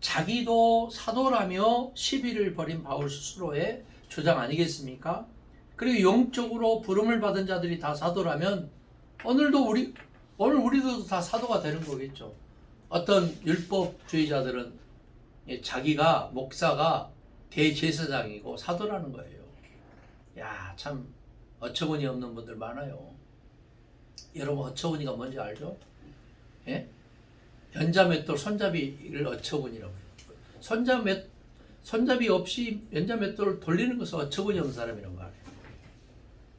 자기도 사도라며 시비를 벌인 바울 스스로의 주장 아니겠습니까? 그리고 영적으로 부름을 받은 자들이 다 사도라면 오늘 우리도 다 사도가 되는 거겠죠. 어떤 율법주의자들은 자기가 목사가 대제사장이고 사도라는 거예요. 야, 참 어처구니 없는 분들 많아요. 여러분 어처구니가 뭔지 알죠? 예? 연자맷돌 손잡이를 어처구니라고 해요. 손잡이 없이 연자맷돌을 돌리는 것은 어처구니 없는 사람이란 말이에요.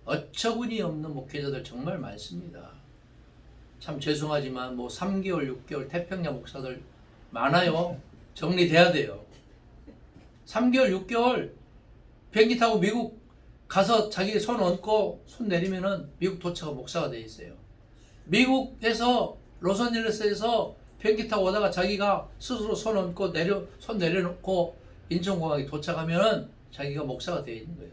어처구니 없는 목회자들 정말 많습니다. 참 죄송하지만 뭐 3개월, 6개월 태평양 목사들 많아요. 정리돼야 돼요. 3개월, 6개월 비행기 타고 미국 가서 자기 손 얹고 손 내리면은 미국 도착한 목사가 돼 있어요. 미국에서 로스앤젤레스에서 비행기 타고 오다가 자기가 스스로 손 얹고 손 내려놓고 인천공항에 도착하면은 자기가 목사가 돼 있는 거예요.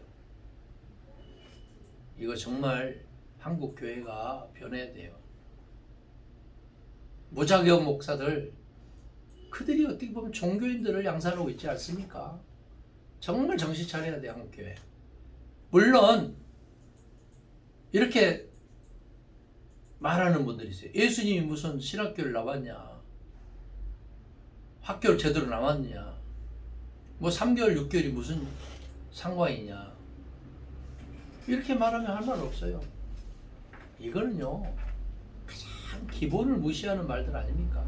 이거 정말 한국 교회가 변해야 돼요. 무자격 목사들, 그들이 어떻게 보면 종교인들을 양산하고 있지 않습니까? 정말 정신 차려야 돼, 한국 교회. 물론 이렇게 말하는 분들이 있어요. 예수님이 무슨 신학교를 나왔냐, 학교를 제대로 나왔냐, 뭐 3개월, 6개월이 무슨 상관이냐, 이렇게 말하면 할 말 없어요. 이거는요, 가장 기본을 무시하는 말들 아닙니까?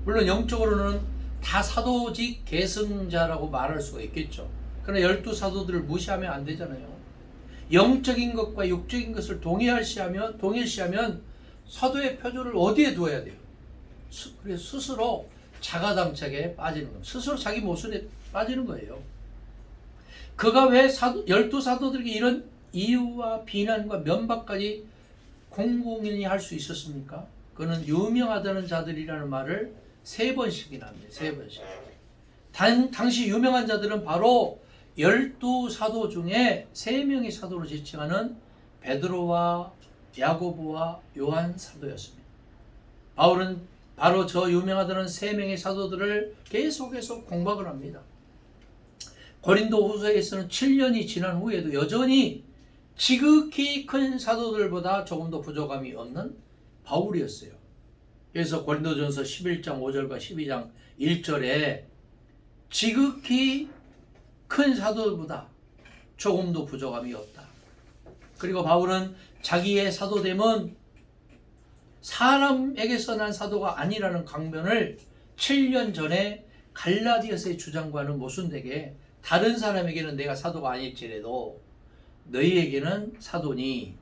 물론 영적으로는 다 사도직 계승자라고 말할 수가 있겠죠. 그러나 12사도들을 무시하면 안 되잖아요. 영적인 것과 육적인 것을 동일시하면 사도의 표준을 어디에 두어야 돼요? 그래서 스스로 자가당착에 빠지는 겁니다. 스스로 자기 모순에 빠지는 거예요. 그가 왜 12사도들에게 이런 이유와 비난과 면박까지 공공연히 할 수 있었습니까? 그는 유명하다는 자들이라는 말을 3번씩이나 합니다. 3번씩. 당시 유명한 자들은 바로 12사도 중에 3명의 사도로 지칭하는 베드로와 야고보와 요한 사도였습니다. 바울은 바로 저 유명하다는 3명의 사도들을 계속해서 공박을 합니다. 고린도 후서에서는 7년이 지난 후에도 여전히 지극히 큰 사도들보다 조금 더 부족함이 없는 바울이었어요. 그래서 고린도전서 11장 5절과 12장 1절에 지극히 큰 사도들보다 조금도 부족함이 없다. 그리고 바울은 자기의 사도됨은 사람에게서 난 사도가 아니라는 강변을 7년 전에 갈라디아서의 주장과는 모순되게 다른 사람에게는 내가 사도가 아닐지라도 너희에게는 사도니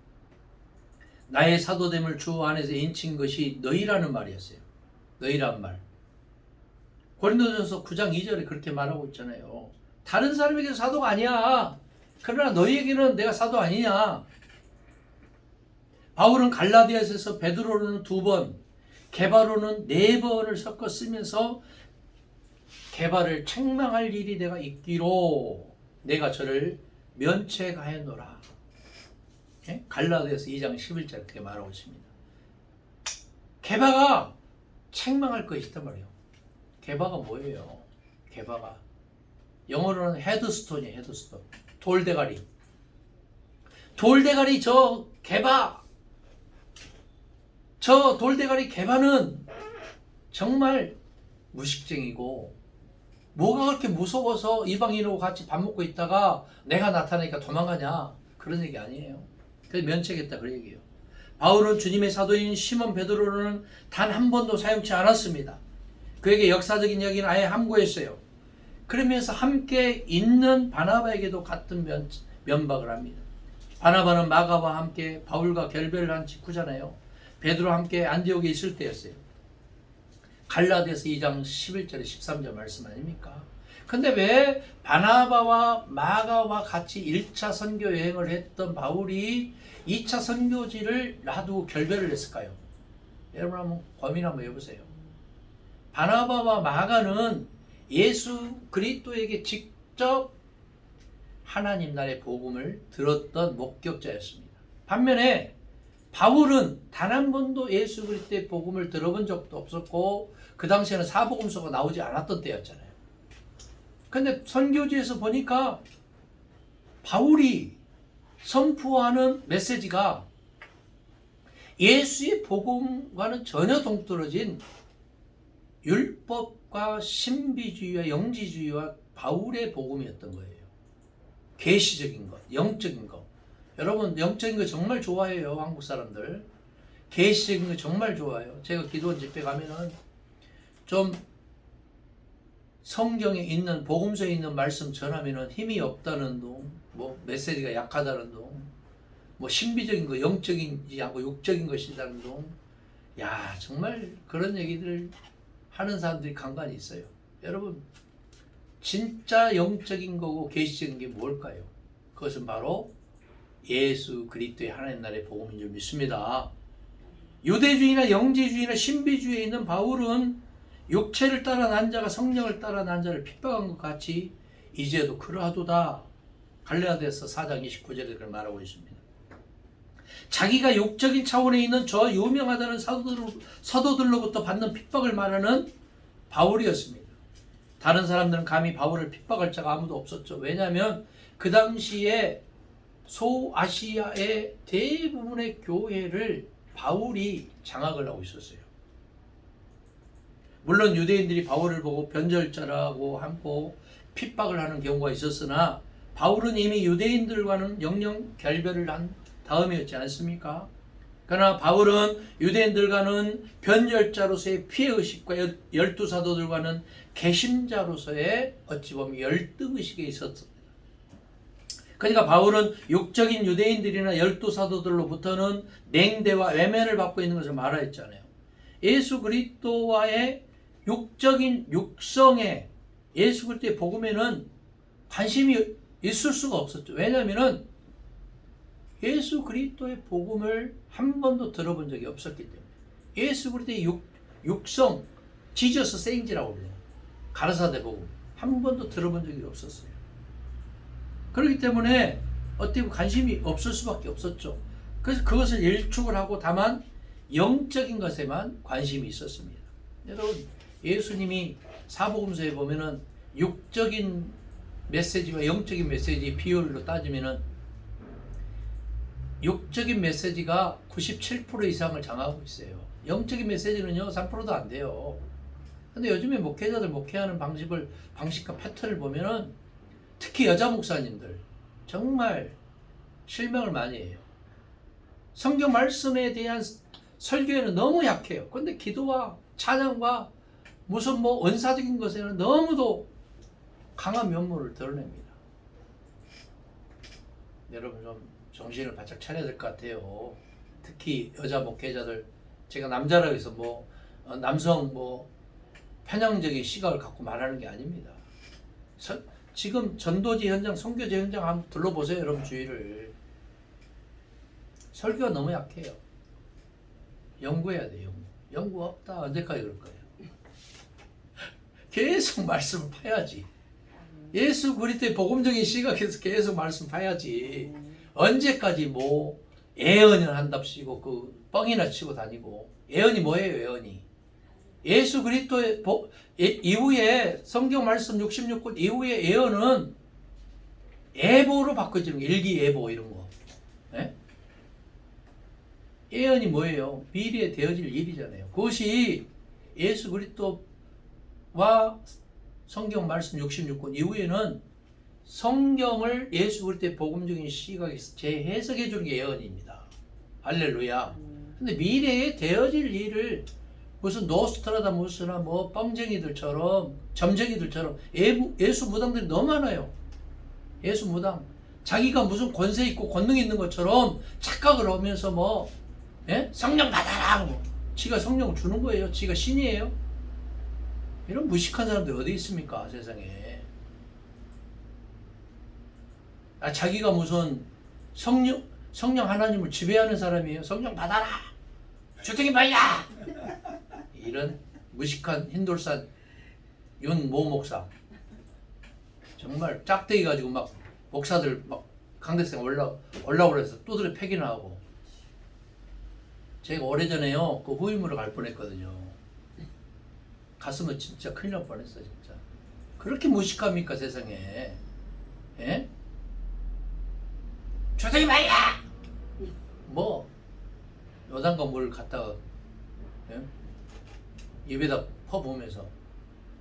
나의 사도됨을 주 안에서 인친 것이 너희라는 말이었어요. 너희란 말. 고린도전서 9장 2절에 그렇게 말하고 있잖아요. 다른 사람에게 사도가 아니야. 그러나 너희에게는 내가 사도 아니냐. 바울은 갈라디아서에서 베드로로는 2번, 게바로는 4번을 섞어 쓰면서 게바를 책망할 일이 내가 있기로 내가 저를 면책하였노라. 갈라디아서 2장 11절 그렇게 말하고 있습니다. 게바가 책망할 것이단 말이에요. 게바가 뭐예요? 게바가 영어로는 헤드스톤이에요. 헤드스톤. 돌대가리. 돌대가리 저 게바. 저 돌대가리 게바는 정말 무식쟁이고 뭐가 그렇게 무서워서 이방인하고 같이 밥 먹고 있다가 내가 나타나니까 도망가냐. 그런 얘기 아니에요. 그래서 면책했다 그 얘기예요. 바울은 주님의 사도인 시몬 베드로는 단 한 번도 사용치 않았습니다. 그에게 역사적인 이야기는 아예 함구했어요. 그러면서 함께 있는 바나바에게도 같은 면박을 합니다. 바나바는 마가와 함께 바울과 결별을 한 직후잖아요. 베드로와 함께 안디옥에 있을 때였어요. 갈라디아서 2장 11절에 13절 말씀 아닙니까? 근데 왜 바나바와 마가와 같이 1차 선교 여행을 했던 바울이 2차 선교지를 놔두고 결별을 했을까요? 여러분 한번 고민 한번 해보세요. 바나바와 마가는 예수 그리스도에게 직접 하나님 나라의 복음을 들었던 목격자였습니다. 반면에 바울은 단 한 번도 예수 그리스도의 복음을 들어본 적도 없었고 그 당시에는 사복음서가 나오지 않았던 때였잖아요. 근데 선교지에서 보니까 바울이 선포하는 메시지가 예수의 복음과는 전혀 동떨어진 율법과 신비주의와 영지주의와 바울의 복음이었던 거예요. 계시적인 것, 영적인 것. 여러분 영적인 거 정말 좋아해요. 한국 사람들. 계시적인 거 정말 좋아해요. 제가 기도원 집회 가면은 좀 성경에 있는 복음서에 있는 말씀 전하면은 힘이 없다는 둥, 뭐 메시지가 약하다는 둥, 뭐 신비적인 거 영적인지 하고 육적인 것이라는 둥. 야 정말 그런 얘기들 하는 사람들이 간간히 있어요. 여러분 진짜 영적인 거고 계시적인 게 뭘까요? 그것은 바로 예수 그리스도의 하나님 나라의 복음인 줄 믿습니다. 유대주의나 영지주의나 신비주의에 있는 바울은 육체를 따라 난 자가 성령을 따라 난 자를 핍박한 것 같이 이제도 그러하도다. 갈라디아서 4장 29절에 그렇게 말하고 있습니다. 자기가 육적인 차원에 있는 저 유명하다는 사도들로부터 받는 핍박을 말하는 바울이었습니다. 다른 사람들은 감히 바울을 핍박할 자가 아무도 없었죠. 왜냐하면 그 당시에 소아시아의 대부분의 교회를 바울이 장악을 하고 있었어요. 물론 유대인들이 바울을 보고 변절자라고 하고 핍박을 하는 경우가 있었으나 바울은 이미 유대인들과는 영영 결별을 한 다음이었지 않습니까? 그러나 바울은 유대인들과는 변절자로서의 피해의식과 12사도들과는 개심자로서의 어찌 보면 열등의식에 있었습니다. 그러니까 바울은 육적인 유대인들이나 12사도들로부터는 냉대와 외면을 받고 있는 것을 말하였잖아요. 예수 그리스도와의 육적인 육성에 예수 그리스도의 복음에는 관심이 있을 수가 없었죠. 왜냐하면 예수 그리스도의 복음을 한 번도 들어본 적이 없었기 때문에. 예수 그리스도의 육성, 지저스 세인지라고 그래요. 가르사대 복음 한 번도 들어본 적이 없었어요. 그렇기 때문에 어떻게 보면 관심이 없을 수밖에 없었죠. 그래서 그것을 일축을 하고 다만 영적인 것에만 관심이 있었습니다. 여러분 예수님이 사복음서에 보면은 육적인 메시지와 영적인 메시지 비율로 따지면은 육적인 메시지가 97% 이상을 장악하고 있어요. 영적인 메시지는요 3%도 안 돼요. 근데 요즘에 목회자들 목회하는 방식과 패턴을 보면은 특히 여자 목사님들 정말 실명을 많이 해요. 성경 말씀에 대한 설교에는 너무 약해요. 그런데 기도와 찬양과 무슨 뭐 원사적인 것에는 너무도 강한 면모를 드러냅니다. 여러분 좀 정신을 바짝 차려야 될 것 같아요. 특히 여자 목회자들, 제가 남자라고 해서 뭐 남성 뭐 편향적인 시각을 갖고 말하는 게 아닙니다. 지금 전도지 현장, 선교지 현장 한번 둘러보세요. 여러분 주위를. 설교가 너무 약해요. 연구해야 돼요. 연구 없다. 언제까지 그럴 거예요? 계속 말씀을 파야지. 예수 그리스도의 복음적인 시각에서 계속 말씀 파야지. 언제까지 뭐 예언을 한답시고 그 뻥이나 치고 다니고. 예언이 뭐예요? 예언이 예수 그리스도의 이후에 성경 말씀 66권 이후에 예언은 예보로 바꿔지는 거. 일기예보 이런 거. 예? 예언이 뭐예요? 미래에 되어질 일이잖아요. 그것이 예수 그리스도와 성경 말씀 66권 이후에는 성경을 예수 그리스도의 복음적인 시각에서 재해석해 주는 게 예언입니다. 할렐루야. 근데 미래에 되어질 일을 무슨 노스트라다무스나 뭐 뻥쟁이들처럼 점쟁이들처럼 예수 무당들이 너무 많아요. 예수 무당. 자기가 무슨 권세 있고 권능 있는 것처럼 착각을 하면서 뭐 예? 성령 받아라. 뭐. 지가 성령을 주는 거예요. 지가 신이에요. 이런 무식한 사람들 어디 있습니까? 세상에. 자기가 무슨 성령 하나님을 지배하는 사람이에요. 성령 받아라. 주택이 말야. 이런 무식한 흰돌산 윤모 목사. 정말 짝대기 가지고 막 목사들 막 강대상 올라오고 해서 두드려 패기나 하고. 제가 오래전에요. 그 후임으로 갈 뻔했거든요. 갔으면 진짜 큰일 날 뻔했어 진짜. 그렇게 무식합니까 세상에. 예? 주택이 말야. 뭐 요단과 물을 갖다가 예? 입에다 퍼부으면서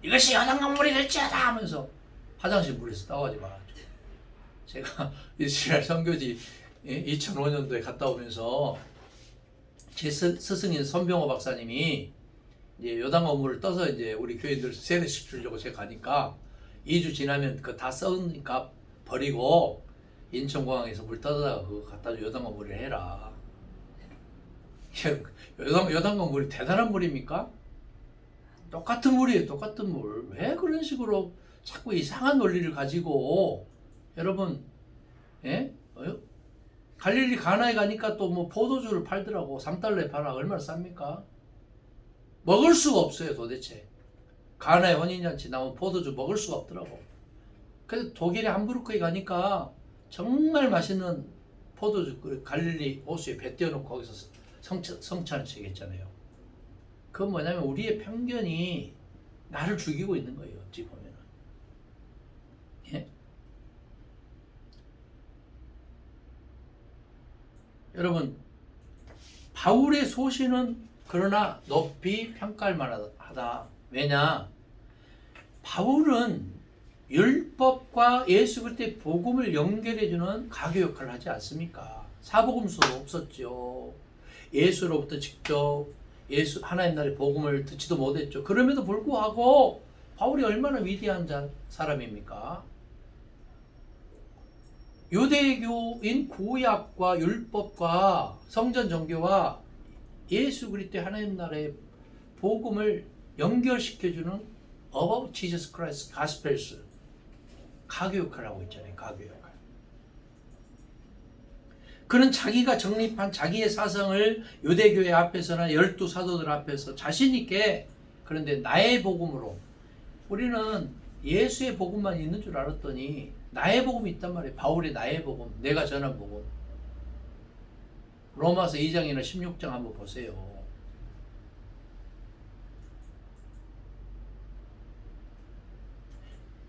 이것이 요단과 물이 될지어다 하면서 화장실 물에서 떠가지고 와가지고 제가 이스라엘 선교지 2005년도에 갔다 오면서 제 스승인 손병호 박사님이 이제 요단과 물을 떠서 이제 우리 교인들 세례시키려고 제가 가니까 2주 지나면 그 다 썩으니까 버리고 인천공항에서 물 떠다가 그거 갖다 줘 요단과 물을 해라. 요단과 물이 대단한 물입니까? 똑같은 물이에요. 똑같은 물. 왜 그런 식으로 자꾸 이상한 논리를 가지고 여러분 예? 갈릴리 가나에 가니까 또 뭐 포도주를 팔더라고. 3달러에 팔아. 얼마나 쌉니까? 먹을 수가 없어요 도대체. 가나에 혼인잔치 나오면 포도주 먹을 수가 없더라고. 그래서 독일의 함부르크에 가니까 정말 맛있는 포도주 갈릴리 호수에 배 띄워놓고 거기서 성찬을 치겠잖아요. 그건 뭐냐면 우리의 편견이 나를 죽이고 있는 거예요. 어찌 보면은. 예? 여러분 바울의 소신은 그러나 높이 평가할 만하다. 왜냐? 바울은 율법과 예수 그리스도의 복음을 연결해주는 가교 역할을 하지 않습니까? 사복음서도 없었죠. 예수로부터 직접 하나님 나라의 복음을 듣지도 못했죠. 그럼에도 불구하고 바울이 얼마나 위대한 사람입니까? 유대교인 구약과 율법과 성전 종교와 예수 그리스도의 하나님 나라의 복음을 연결시켜주는 About Jesus Christ Gospels 가교 역할을 하고 있잖아요. 가교 역할. 그는 자기가 정립한 자기의 사상을 유대교회 앞에서나 12사도들 앞에서 자신 있게 그런데 나의 복음으로 우리는 예수의 복음만 있는 줄 알았더니 나의 복음이 있단 말이에요. 바울의 나의 복음, 내가 전한 복음. 로마서 2장이나 16장 한번 보세요.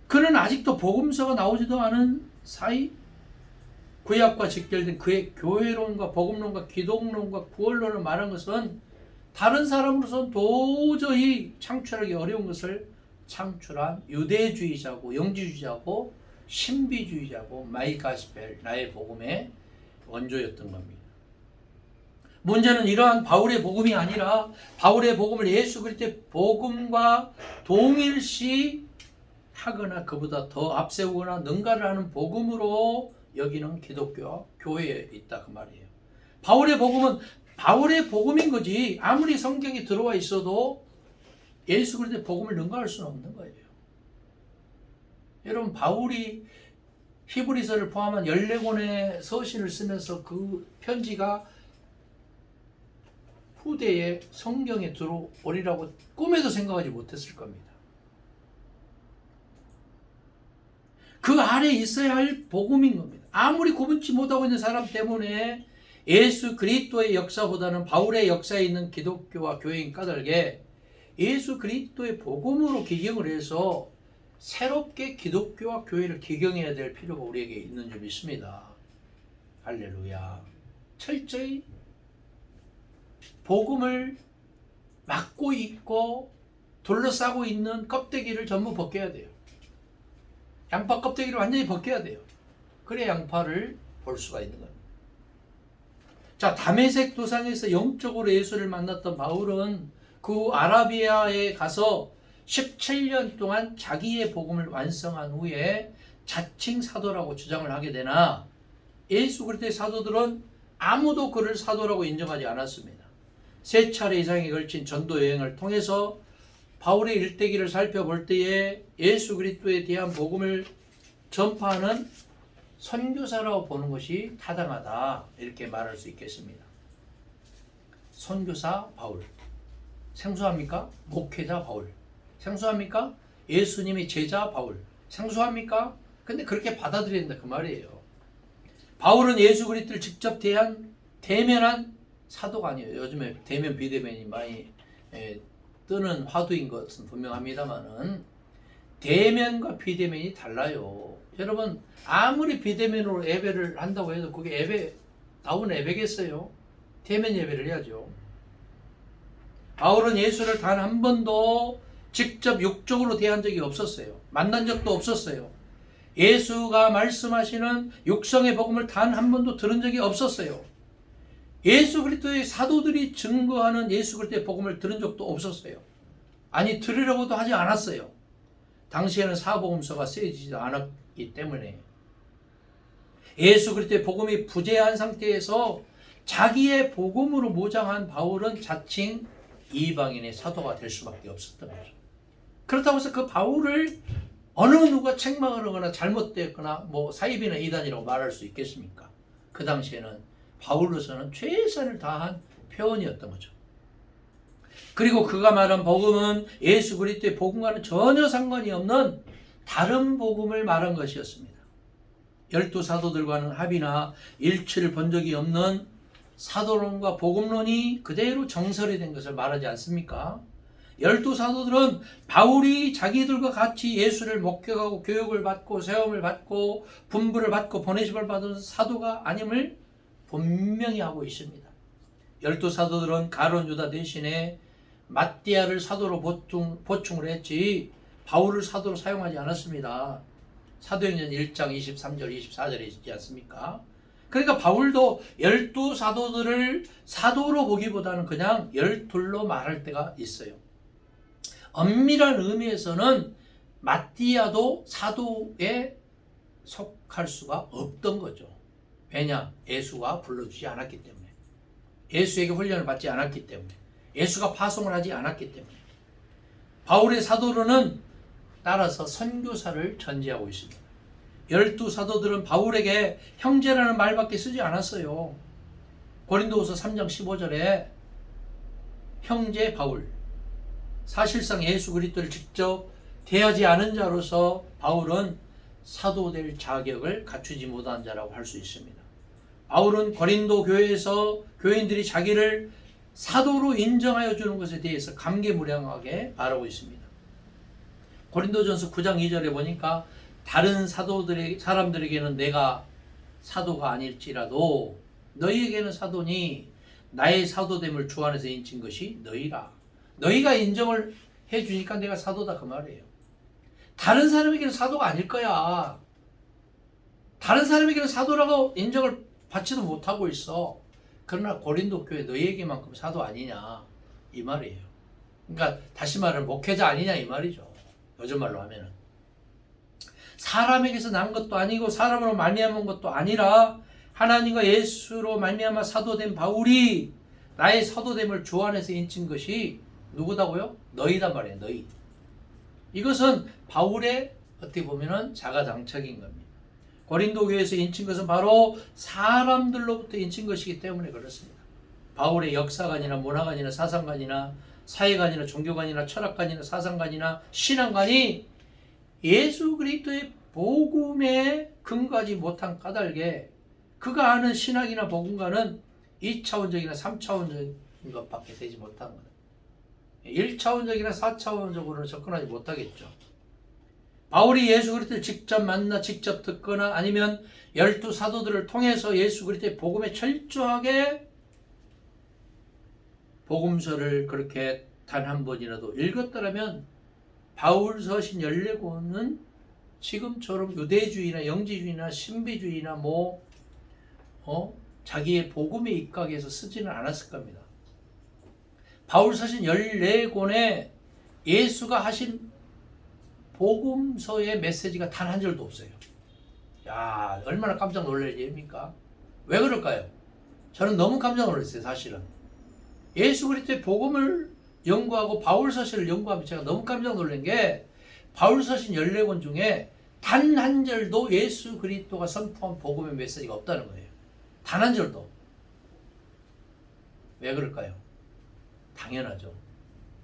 그는 아직도 복음서가 나오지도 않은 사이 구약과 직결된 그의 교회론과 복음론과 기독론과 구원론을 말한 것은 다른 사람으로서는 도저히 창출하기 어려운 것을 창출한 유대주의자고 영지주의자고 신비주의자고 마이 가스펠 나의 복음의 원조였던 겁니다. 문제는 이러한 바울의 복음이 아니라 바울의 복음을 예수 그리스도의 복음과 동일시 하거나 그보다 더 앞세우거나 능가를 하는 복음으로 여기는 기독교 교회에 있다 그 말이에요. 바울의 복음은 바울의 복음인 거지 아무리 성경에 들어와 있어도 예수 그리스도의 복음을 능가할 수는 없는 거예요. 여러분 바울이 히브리서를 포함한 14권의 서신을 쓰면서 그 편지가 후대에 성경에 들어오리라고 꿈에도 생각하지 못했을 겁니다. 그 아래 있어야 할 복음인 겁니다. 아무리 구분치 못하고 있는 사람 때문에 예수 그리스도의 역사보다는 바울의 역사에 있는 기독교와 교회인 까닭에 예수 그리스도의 복음으로 기경을 해서 새롭게 기독교와 교회를 기경해야 될 필요가 우리에게 있는 줄 믿습니다. 할렐루야. 철저히 복음을 막고 있고 둘러싸고 있는 껍데기를 전부 벗겨야 돼요. 양파 껍데기를 완전히 벗겨야 돼요. 그래야 양파를 볼 수가 있는 겁니다. 자, 다메섹 도상에서 영적으로 예수를 만났던 바울은 그 아라비아에 가서 17년 동안 자기의 복음을 완성한 후에 자칭 사도라고 주장을 하게 되나 예수 그리스도의 사도들은 아무도 그를 사도라고 인정하지 않았습니다. 3차례 이상에 걸친 전도 여행을 통해서 바울의 일대기를 살펴볼 때에 예수 그리스도에 대한 복음을 전파하는 선교사라고 보는 것이 타당하다 이렇게 말할 수 있겠습니다. 선교사 바울 생소합니까? 목회자 바울 생소합니까? 예수님의 제자 바울 생소합니까? 근데 그렇게 받아들여야 된다 그 말이에요. 바울은 예수 그리스도를 직접 대면한 사도가 아니에요. 요즘에 대면 비대면이 많이 뜨는 화두인 것은 분명합니다만은 대면과 비대면이 달라요. 여러분 아무리 비대면으로 예배를 한다고 해도 그게 예배 나오는 예배겠어요? 대면 예배를 해야죠. 바울은 예수를 단 한 번도 직접 육적으로 대한 적이 없었어요. 만난 적도 없었어요. 예수가 말씀하시는 육성의 복음을 단 한 번도 들은 적이 없었어요. 예수 그리스도의 사도들이 증거하는 예수 그리스도의 복음을 들은 적도 없었어요. 아니 들으려고도 하지 않았어요. 당시에는 사복음서가 쓰여지지도 않았기 때문에 예수 그리스도의 복음이 부재한 상태에서 자기의 복음으로 모장한 바울은 자칭 이방인의 사도가 될 수밖에 없었던 거죠. 그렇다고 해서 그 바울을 어느 누가 책망하거나 잘못됐거나 뭐 사입이나 이단이라고 말할 수 있겠습니까? 그 당시에는 바울로서는 최선을 다한 표현이었던 거죠. 그리고 그가 말한 복음은 예수 그리스도의 복음과는 전혀 상관이 없는 다른 복음을 말한 것이었습니다. 12사도들과는 합의나 일치를 본 적이 없는 사도론과 복음론이 그대로 정설이 된 것을 말하지 않습니까? 12사도들은 바울이 자기들과 같이 예수를 목격하고 교육을 받고 세움을 받고 분부를 받고 보내심을 받은 사도가 아님을 분명히 하고 있습니다. 12사도들은 가룟 유다 대신에 마띠아를 사도로 보충을 했지 바울을 사도로 사용하지 않았습니다. 사도행전 1장 23절 24절에 있지 않습니까? 그러니까 바울도 12사도들을 사도로 보기보다는 그냥 12로 말할 때가 있어요. 엄밀한 의미에서는 마띠아도 사도에 속할 수가 없던 거죠. 왜냐? 예수가 불러주지 않았기 때문에. 예수에게 훈련을 받지 않았기 때문에. 예수가 파송을 하지 않았기 때문에. 바울의 사도로는 따라서 선교사를 전제하고 있습니다. 12사도들은 바울에게 형제라는 말밖에 쓰지 않았어요. 고린도후서 3장 15절에 형제 바울, 사실상 예수 그리스도를 직접 대하지 않은 자로서 바울은 사도될 자격을 갖추지 못한 자라고 할 수 있습니다. 바울은 고린도 교회에서 교인들이 자기를 사도로 인정하여 주는 것에 대해서 감개무량하게 말하고 있습니다. 고린도전서 9장 2절에 보니까 다른 사람들에게는 내가 사도가 아닐지라도 너희에게는 사도니 나의 사도됨을 주 안에서 인친 것이 너희라. 너희가 인정을 해주니까 내가 사도다 그 말이에요. 다른 사람에게는 사도가 아닐 거야. 다른 사람에게는 사도라고 인정을 받지도 못하고 있어. 그러나 고린도 교회 너희에게만큼 사도 아니냐 이 말이에요. 그러니까 다시 말하면 목회자 아니냐 이 말이죠. 요즘 말로 하면은 사람에게서 난 것도 아니고 사람으로 말미암은 것도 아니라 하나님과 예수로 말미암아 사도된 바울이 나의 사도됨을 주 안에서 인친 것이 누구다고요? 너희단 말이에요. 너희. 이것은 바울의 어떻게 보면은 자가당착인 겁니다. 고린도 교회에서 인친 것은 바로 사람들로부터 인친 것이기 때문에 그렇습니다. 바울의 역사관이나 문화관이나 사상관이나 사회관이나 종교관이나 철학관이나 사상관이나 신앙관이 예수 그리스도의 복음에 근거하지 못한 까닭에 그가 아는 신학이나 복음과는 2차원적이나 3차원적인 것밖에 되지 못한 거예요. 1차원적이나 4차원적으로는 접근하지 못하겠죠. 바울이 예수 그리스도를 직접 만나 직접 듣거나 아니면 12 사도들을 통해서 예수 그리스도의 복음에 철저하게 복음서를 그렇게 단 한 번이라도 읽었더라면 바울 서신 14권은 지금처럼 유대주의나 영지주의나 신비주의나 자기의 복음에 입각해서 쓰지는 않았을 겁니다. 바울 서신 14권에 예수가 하신 복음서의 메시지가 단 한 절도 없어요. 야, 얼마나 깜짝 놀랄 일입니까? 왜 그럴까요? 저는 너무 깜짝 놀랐어요, 사실은. 예수 그리스도의 복음을 연구하고 바울 서신을 연구하면 제가 너무 깜짝 놀란 게 바울 서신 14권 중에 단 한 절도 예수 그리스도가 선포한 복음의 메시지가 없다는 거예요. 단 한 절도. 왜 그럴까요? 당연하죠.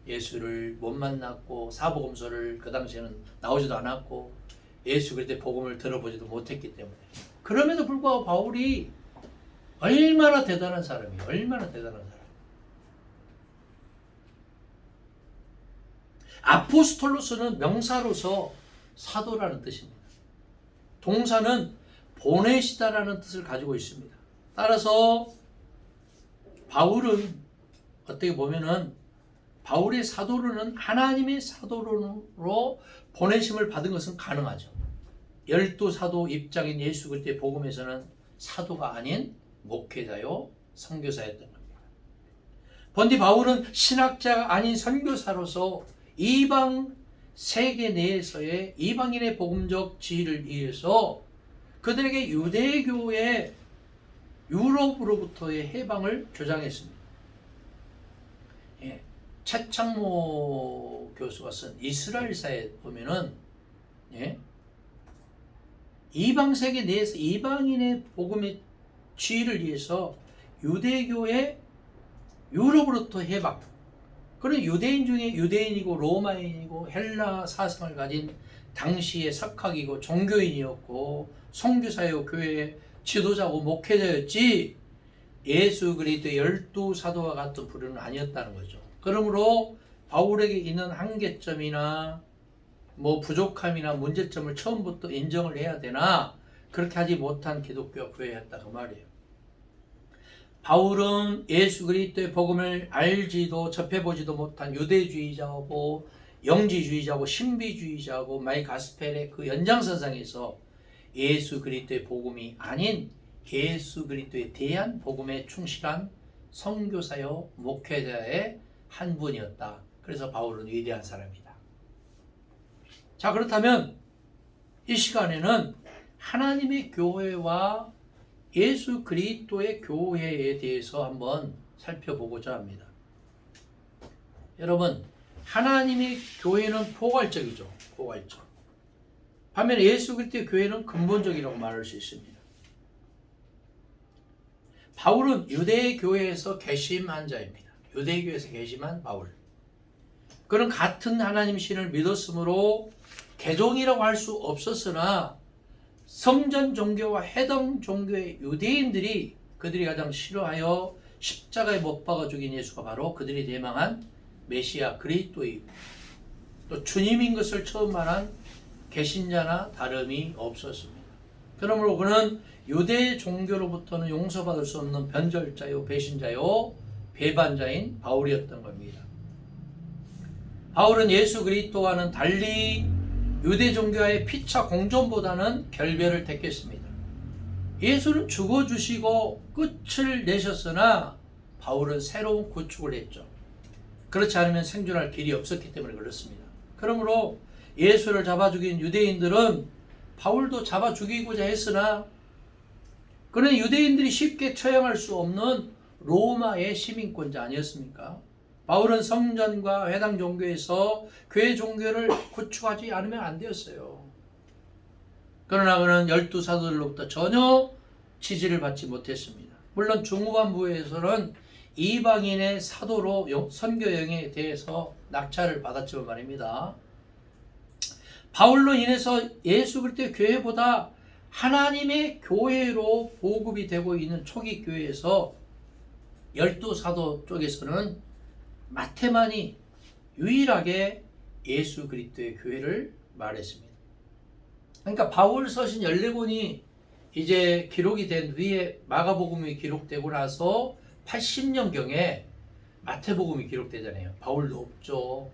예수를 못 만났고 사복음서를 그 당시에는 나오지도 않았고 예수 그리스도의 복음을 들어보지도 못했기 때문에. 그럼에도 불구하고 바울이 얼마나 대단한 사람이에요. 얼마나 대단한 사람. 아포스톨로스는 명사로서 사도라는 뜻입니다. 동사는 보내시다라는 뜻을 가지고 있습니다. 따라서 바울은 어떻게 보면은 바울의 사도로는 하나님의 사도로 보내심을 받은 것은 가능하죠. 12 사도 입장인 예수 그리스도의 복음에서는 사도가 아닌 목회자요 선교사였던 겁니다. 번디 바울은 신학자가 아닌 선교사로서 이방 세계 내에서의 이방인의 복음적 지위를 위해서 그들에게 유대교의 유럽으로부터의 해방을 주장했습니다. 최창모 교수가 쓴 이스라엘사에 보면은 이방 세계 내에서 이방인의 복음의 지위를 위해서 유대교의 유럽으로부터 해방, 그런 유대인 중에 유대인이고 로마인이고 헬라 사상을 가진 당시의 석학이고 종교인이었고 선교사요 교회의 지도자고 목회자였지 예수 그리스도의 12 사도와 같은 부류는 아니었다는 거죠. 그러므로 바울에게 있는 한계점이나 부족함이나 문제점을 처음부터 인정을 해야 되나 그렇게 하지 못한 기독교 교회였다 그 말이에요. 바울은 예수 그리스도의 복음을 알지도 접해보지도 못한 유대주의자고 영지주의자고 신비주의자고 마이 가스펠의 그 연장선상에서 예수 그리스도의 복음이 아닌 예수 그리스도에 대한 복음에 충실한 선교사요 목회자의 한 분이었다. 그래서 바울은 위대한 사람이다. 자, 그렇다면 이 시간에는 하나님의 교회와 예수 그리스도의 교회에 대해서 한번 살펴보고자 합니다. 여러분, 하나님의 교회는 포괄적이죠. 포괄적. 반면에 예수 그리스도의 교회는 근본적이라고 말할 수 있습니다. 바울은 유대 교회에서 개심한 자입니다. 유대 교회에서 개심한 바울. 그는 같은 하나님 신을 믿었으므로 개종이라고 할 수 없었으나 성전 종교와 해당 종교의 유대인들이 그들이 가장 싫어하여 십자가에 못 박아 죽인 예수가 바로 그들이 대망한 메시아 그리스도이고 또 주님인 것을 처음 말한 개신자나 다름이 없었습니다. 그러므로 그는 유대 종교로부터는 용서받을 수 없는 변절자요 배신자요 배반자인 바울이었던 겁니다. 바울은 예수 그리스도와는 달리 유대 종교와의 피차 공존보다는 결별을 택했습니다. 예수는 죽어주시고 끝을 내셨으나 바울은 새로운 구축을 했죠. 그렇지 않으면 생존할 길이 없었기 때문에 그렇습니다. 그러므로 예수를 잡아 죽인 유대인들은 바울도 잡아 죽이고자 했으나 그는 유대인들이 쉽게 처형할 수 없는 로마의 시민권자 아니었습니까? 바울은 성전과 회당 종교에서 교회 종교를 구축하지 않으면 안 되었어요. 그러나 그는 12사도들로부터 전혀 지지를 받지 못했습니다. 물론 중후반부에서는 이방인의 사도로 선교여행에 대해서 낙찰을 받았지만 말입니다. 바울로 인해서 예수 그리스도의 교회보다 하나님의 교회로 보급이 되고 있는 초기 교회에서 12사도 쪽에서는 마태만이 유일하게 예수 그리스도의 교회를 말했습니다. 그러니까 바울 서신 14권이 이제 기록이 된 뒤에 마가복음이 기록되고 나서 80년경에 마태복음이 기록되잖아요. 바울도 없죠.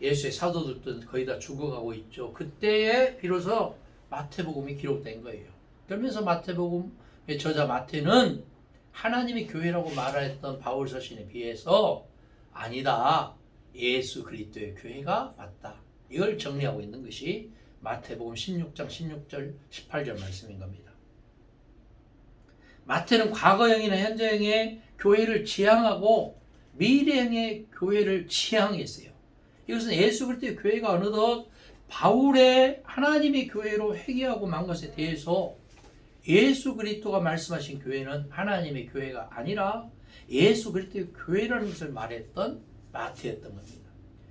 예수의 사도들도 거의 다 죽어가고 있죠. 그때에 비로소 마태복음이 기록된 거예요. 그러면서 마태복음의 저자 마태는 하나님의 교회라고 말했던 바울 서신에 비해서 아니다. 예수 그리스도의 교회가 맞다. 이걸 정리하고 있는 것이 마태복음 16장 16절 18절 말씀인 겁니다. 마태는 과거형이나 현재형의 교회를 지향하고 미래형의 교회를 지향했어요. 이것은 예수 그리스도의 교회가 어느덧 바울의 하나님의 교회로 회귀하고 만 것에 대해서 예수 그리스도가 말씀하신 교회는 하나님의 교회가 아니라 예수 그리스도의 교회라는 것을 말했던 마태였던 겁니다.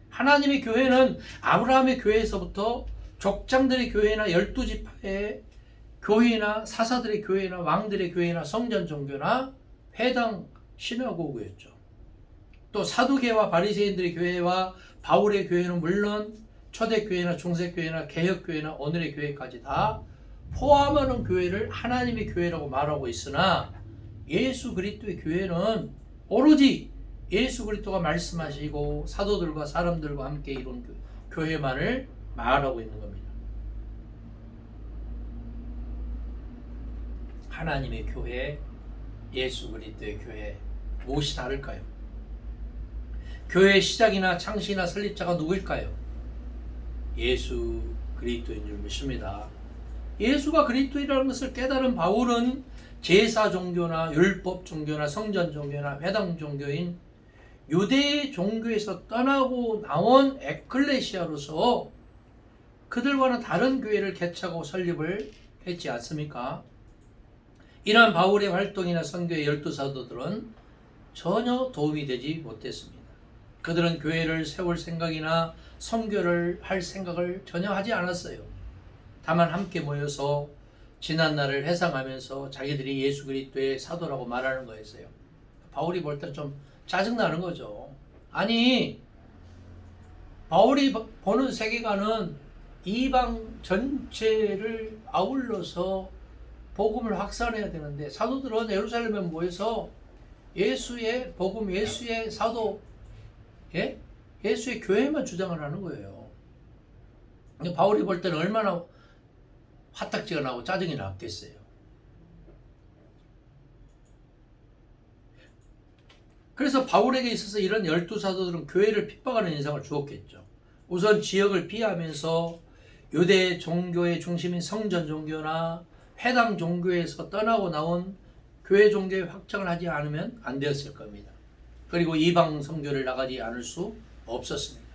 하나님의 교회는 아브라함의 교회에서부터 족장들의 교회나 12지파의 교회나 사사들의 교회나 왕들의 교회나 성전 종교나 회당 시나고그였죠. 또 사두개와 바리새인들의 교회와 바울의 교회는 물론 초대교회나 중세교회나 개혁교회나 오늘의 교회까지 다 포함하는 교회를 하나님의 교회라고 말하고 있으나 예수 그리스도의 교회는 오로지 예수 그리스도가 말씀하시고 사도들과 사람들과 함께 이룬 교회만을 말하고 있는 겁니다. 하나님의 교회, 예수 그리스도의 교회 무엇이 다를까요? 교회의 시작이나 창시나 설립자가 누구일까요? 예수 그리스도인 줄 믿습니다. 예수가 그리스도이라는 것을 깨달은 바울은 제사 종교나 율법 종교나 성전 종교나 회당 종교인 유대 종교에서 떠나고 나온 에클레시아로서 그들과는 다른 교회를 개척하고 설립을 했지 않습니까? 이러한 바울의 활동이나 선교의 12사도들은 전혀 도움이 되지 못했습니다. 그들은 교회를 세울 생각이나 선교를 할 생각을 전혀 하지 않았어요. 다만 함께 모여서 지난날을 회상하면서 자기들이 예수 그리스도의 사도라고 말하는 거였어요. 바울이 볼 때 좀 짜증나는 거죠. 아니, 바울이 보는 세계관은 이방 전체를 아울러서 복음을 확산해야 되는데 사도들은 예루살렘에 모여서 예수의 복음, 예수의 사도, 예수의 교회만 주장을 하는 거예요. 바울이 볼 때는 얼마나 화딱지가 나고 짜증이 났겠어요. 그래서 바울에게 있어서 이런 12사도들은 교회를 핍박하는 인상을 주었겠죠. 우선 지역을 피하면서 유대 종교의 중심인 성전 종교나 회당 종교에서 떠나고 나온 교회 종교의 확장을 하지 않으면 안 되었을 겁니다. 그리고 이방 선교를 나가지 않을 수 없었습니다.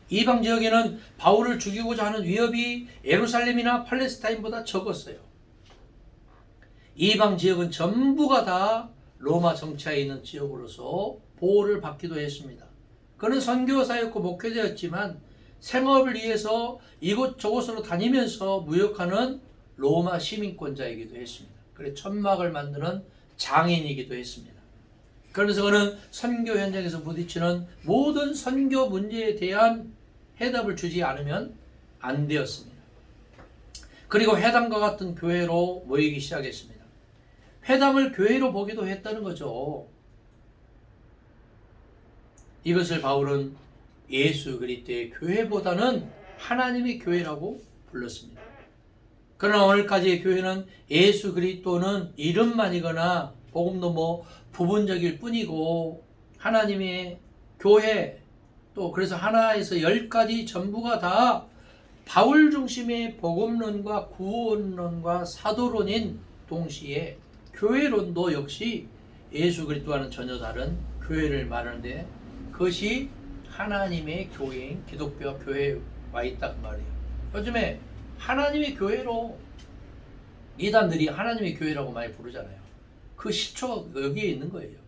이방 지역에는 바울을 죽이고자 하는 위협이 예루살렘이나 팔레스타인보다 적었어요. 이방 지역은 전부가 다 로마 정치하에 있는 지역으로서 보호를 받기도 했습니다. 그는 선교사였고 목회자였지만 생업을 위해서 이곳저곳으로 다니면서 무역하는 로마 시민권자이기도 했습니다. 그래서 천막을 만드는 장인이기도 했습니다. 그래서 그는 선교 현장에서 부딪히는 모든 선교 문제에 대한 해답을 주지 않으면 안 되었습니다. 그리고 회당과 같은 교회로 모이기 시작했습니다. 회당을 교회로 보기도 했다는 거죠. 이것을 바울은 예수 그리스도의 교회보다는 하나님의 교회라고 불렀습니다. 그러나 오늘까지의 교회는 예수 그리스도는 이름만이거나 복음도 부분적일 뿐이고 하나님의 교회 또 그래서 하나에서 10가지 전부가 다 바울 중심의 복음론과 구원론과 사도론인 동시에 교회론도 역시 예수 그리스도와는 전혀 다른 교회를 말하는데 그것이 하나님의 교회인 기독교 교회에 와 있다 그 말이에요. 요즘에 하나님의 교회로, 이단들이 하나님의 교회라고 많이 부르잖아요. 그 시초가 여기에 있는 거예요.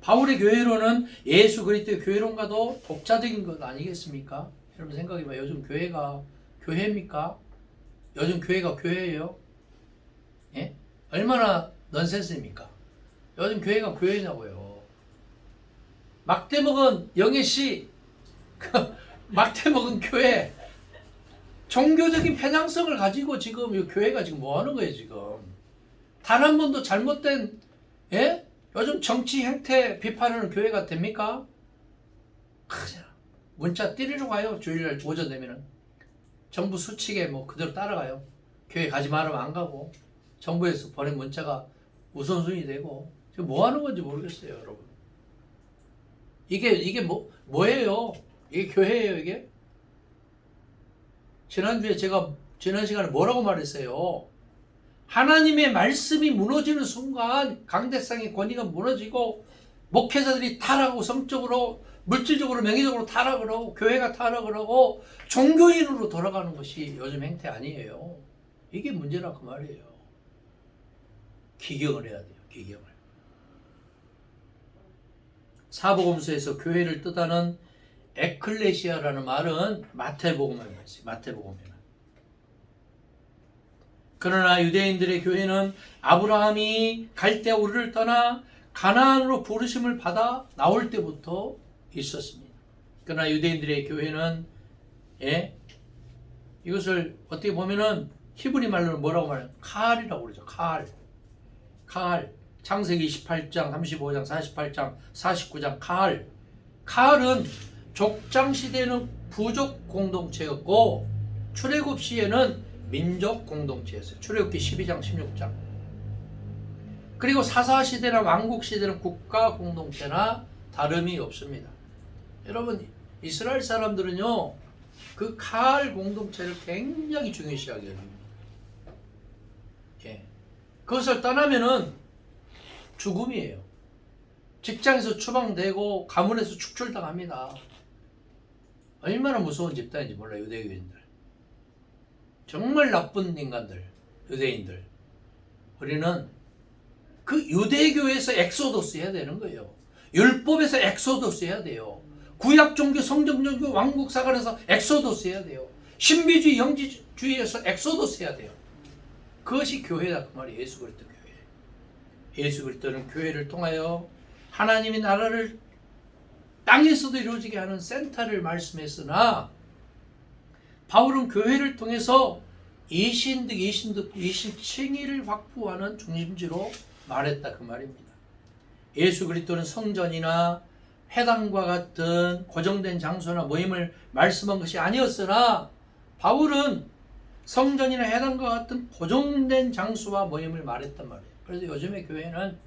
바울의 교회로는 예수 그리스도의 교회론과도 독자적인 것 아니겠습니까? 여러분 생각해봐요. 요즘 교회가 교회입니까? 요즘 교회가 교회예요? 예? 얼마나 넌센스입니까? 요즘 교회가 교회냐고요. 막대 먹은 영애씨, 막대 먹은 교회, 종교적인 편향성을 가지고 지금 이 교회가 지금 뭐 하는 거예요, 지금? 단 한 번도 잘못된, 예? 요즘 정치 행태 비판하는 교회가 됩니까? 문자 띠리러 가요. 주일날 오전 되면은. 정부 수칙에 뭐 그대로 따라가요. 교회 가지 말으면 안 가고, 정부에서 보낸 문자가 우선순위 되고, 지금 뭐 하는 건지 모르겠어요, 여러분. 이게 뭐예요? 이게 교회예요, 이게? 지난주에 제가 지난 시간에 뭐라고 말했어요? 하나님의 말씀이 무너지는 순간 강대상의 권위가 무너지고 목회자들이 타락하고 성적으로 물질적으로 명예적으로 타락을 하고 교회가 타락을 하고 종교인으로 돌아가는 것이 요즘 행태 아니에요. 이게 문제라 그 말이에요. 기경을 해야 돼요. 기경을. 사복음서에서 교회를 뜻하는 에클레시아라는 말은 마태복음에 있어요. 마태복음에는. 그러나 유대인들의 교회는 아브라함이 갈대아 우르를 떠나 가나안으로 부르심을 받아 나올 때부터 있었습니다. 그러나 유대인들의 교회는 이것을 어떻게 보면은 히브리 말로는 뭐라고 말해요? 칼이라고 그러죠. 칼. 창세기 28장, 35장, 48장, 49장 칼은 족장 시대는 부족 공동체였고 출애굽 시에는 민족 공동체였어요. 출애굽기 12장, 16장. 그리고 사사 시대나 왕국 시대는 국가 공동체나 다름이 없습니다. 여러분, 이스라엘 사람들은요, 그 칼 공동체를 굉장히 중요시하게 여깁니다. 그것을 떠나면은 죽음이에요. 직장에서 추방되고 가문에서 축출당합니다. 얼마나 무서운 집단인지 몰라요, 유대교인들. 정말 나쁜 인간들, 유대인들. 우리는 그 유대교에서 엑소더스 해야 되는 거예요. 율법에서 엑소더스 해야 돼요. 구약 종교, 성경 종교, 왕국 사관에서 엑소더스 해야 돼요. 신비주의, 영지주의에서 엑소더스 해야 돼요. 그것이 교회다 그 말이에요. 예수 그리스도 교회. 예수 그리스도는 교회를 통하여 하나님의 나라를 땅에서도 이루어지게 하는 센터를 말씀했으나 바울은 교회를 통해서 이신득, 이신칭의를 확보하는 중심지로 말했다 그 말입니다. 예수 그리스도는 성전이나 회당과 같은 고정된 장소나 모임을 말씀한 것이 아니었으나 바울은 성전이나 회당과 같은 고정된 장소와 모임을 말했단 말이에요. 그래서 요즘의 교회는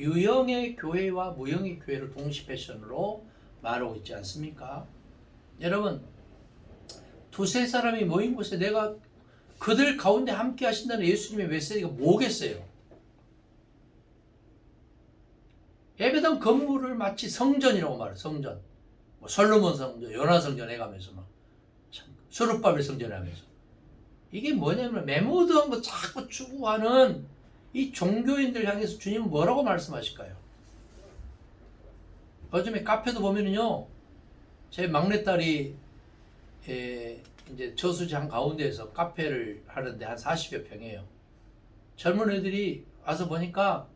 유형의 교회와 무형의 교회를 동시 패션으로 말하고 있지 않습니까? 여러분, 두세 사람이 모인 곳에 내가 그들 가운데 함께 하신다는 예수님의 메시지가 뭐겠어요? 예배당 건물을 마치 성전이라고 말해요. 성전. 뭐 솔로몬 성전, 요나 성전 해가면서 막 수르바벨 성전 하면서. 이게 뭐냐면 메모드한 거 자꾸 추구하는 이 종교인들 향해서 주님은 뭐라고 말씀하실까요? 요즘에 카페도 보면은요, 제 막내딸이 이제 저수지 한 가운데에서 카페를 하는데 한 40여 평이에요. 젊은 애들이 와서 보니까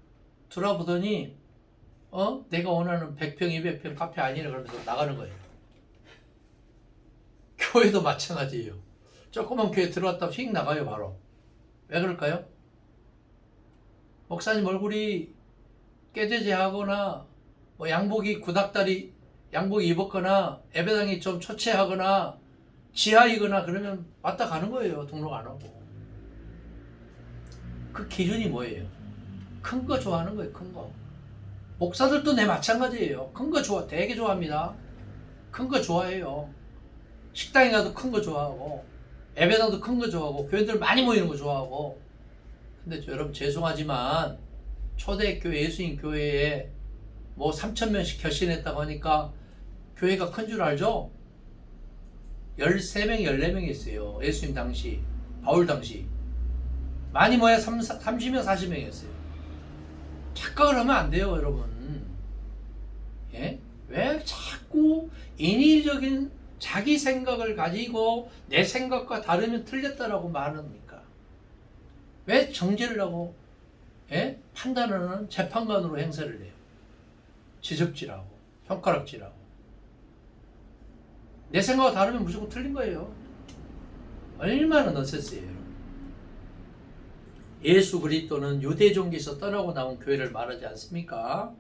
들어보더니 내가 원하는 100평, 200평 카페 아니라 그러면서 나가는 거예요. 교회도 마찬가지예요. 조그만 교회 들어왔다가 휙 나가요, 바로. 왜 그럴까요? 목사님 얼굴이 깨재재하거나 뭐 양복이 구닥다리 양복 입었거나 예배당이 좀 초췌하거나 지하이거나 그러면 왔다 가는 거예요. 등록 안 하고. 그 기준이 뭐예요? 큰 거 좋아하는 거예요. 큰 거. 목사들도 내 마찬가지예요. 큰 거 되게 좋아합니다. 큰 거 좋아해요. 식당에 가도 큰 거 좋아하고 예배당도 큰 거 좋아하고 교회들 많이 모이는 거 좋아하고. 근데 여러분 죄송하지만 초대교회 예수님 교회에 뭐 3,000명씩 결신했다고 하니까 교회가 큰 줄 알죠? 13명, 14명 있어요. 예수님 당시, 바울 당시. 많이 모여 30명, 40명이었어요. 착각을 하면 안 돼요, 여러분. 예? 왜 자꾸 인위적인 자기 생각을 가지고 내 생각과 다르면 틀렸다라고 말합니까? 왜 정죄를 하고 예? 판단하는 재판관으로 행세를 해요? 지적질하고 손가락질하고 내 생각과 다르면 무조건 틀린 거예요. 얼마나 넌센스예요, 여러분. 예수 그리스도는 유대 종교에서 떠나고 나온 교회를 말하지 않습니까?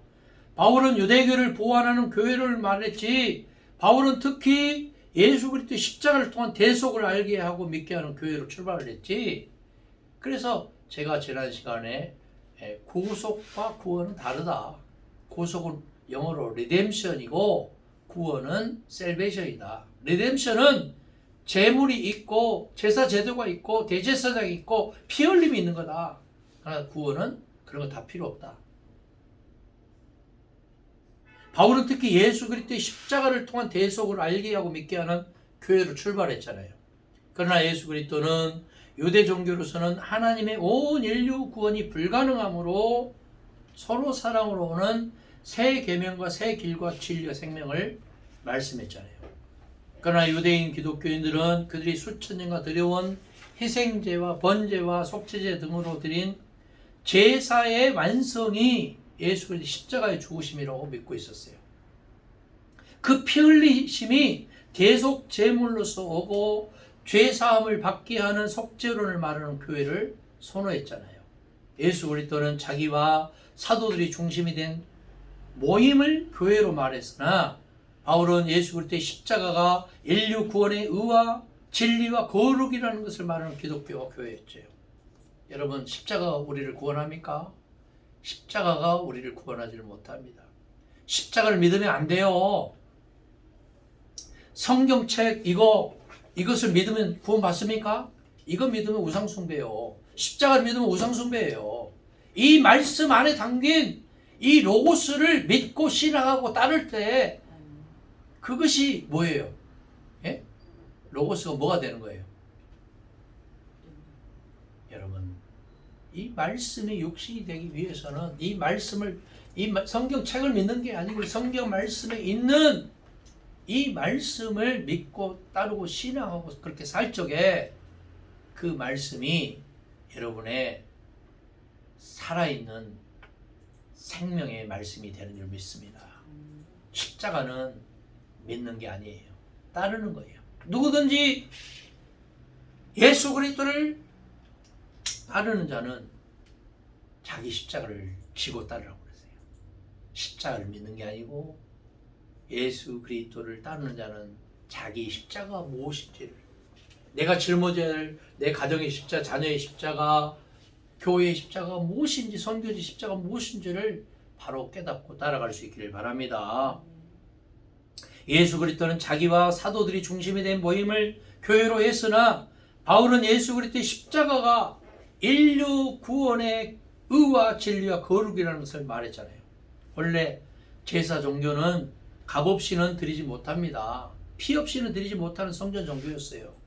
바울은 유대교를 보완하는 교회를 말했지, 바울은 특히 예수 그리스도의 십자가를 통한 대속을 알게 하고 믿게 하는 교회로 출발을 했지. 그래서 제가 지난 시간에 구속과 구원은 다르다. 구속은 영어로 리뎀션이고 구원은 셀베이션이다. 리뎀션은 제물이 있고 제사 제도가 있고 대제사장이 있고 피 흘림이 있는 거다. 그러나 구원은 그런 거 다 필요 없다. 바울은 특히 예수 그리스도의 십자가를 통한 대속을 알게 하고 믿게 하는 교회로 출발했잖아요. 그러나 예수 그리스도는 유대 종교로서는 하나님의 온 인류 구원이 불가능하므로 서로 사랑으로 오는 새 계명과 새 길과 진리와 생명을 말씀했잖아요. 그러나 유대인 기독교인들은 그들이 수천 년간 드려온 희생제와 번제와 속죄제 등으로 드린 제사의 완성이 예수 그리스도의 십자가의 죽으심이라고 믿고 있었어요. 그 피 흘리심이 대속 제물로서 오고 죄 사함을 받게 하는 속죄론을 말하는 교회를 선호했잖아요. 예수 그리스도는 자기와 사도들이 중심이 된 모임을 교회로 말했으나 바울은 예수 그리스도의 십자가가 인류 구원의 의와 진리와 거룩이라는 것을 말하는 기독교와 교회였죠. 여러분, 십자가가 우리를 구원합니까? 십자가가 우리를 구원하지를 못합니다. 십자가를 믿으면 안 돼요. 성경책 이것을 믿으면 구원받습니까? 이거 믿으면 우상숭배요. 십자가를 믿으면 우상숭배예요. 이 말씀 안에 담긴 이 로고스를 믿고 신앙하고 따를 때 그것이 뭐예요? 예? 로고스가 뭐가 되는 거예요? 여러분, 이 말씀이 육신이 되기 위해서는 이 말씀을, 이 성경책을 믿는 게 아니고 성경 말씀에 있는 이 말씀을 믿고 따르고 신앙하고 그렇게 살 적에 그 말씀이 여러분의 살아있는 생명의 말씀이 되는 줄 믿습니다. 십자가는 믿는 게 아니에요. 따르는 거예요. 누구든지 예수 그리스도를 따르는 자는 자기 십자가를 지고 따르라고 그랬어요. 십자가를 믿는 게 아니고 예수 그리스도를 따르는 자는 자기 십자가가 무엇인지를, 내가 짊어져야 할 내 가정의 십자가, 자녀의 십자가, 교회의 십자가가 무엇인지, 선교지 십자가가 무엇인지를 바로 깨닫고 따라갈 수 있기를 바랍니다. 예수 그리스도는 자기와 사도들이 중심이 된 모임을 교회로 했으나 바울은 예수 그리스도의 십자가가 인류 구원의 의와 진리와 거룩이라는 것을 말했잖아요. 원래 제사 종교는 값 없이는 드리지 못합니다. 피 없이는 드리지 못하는 성전 종교였어요.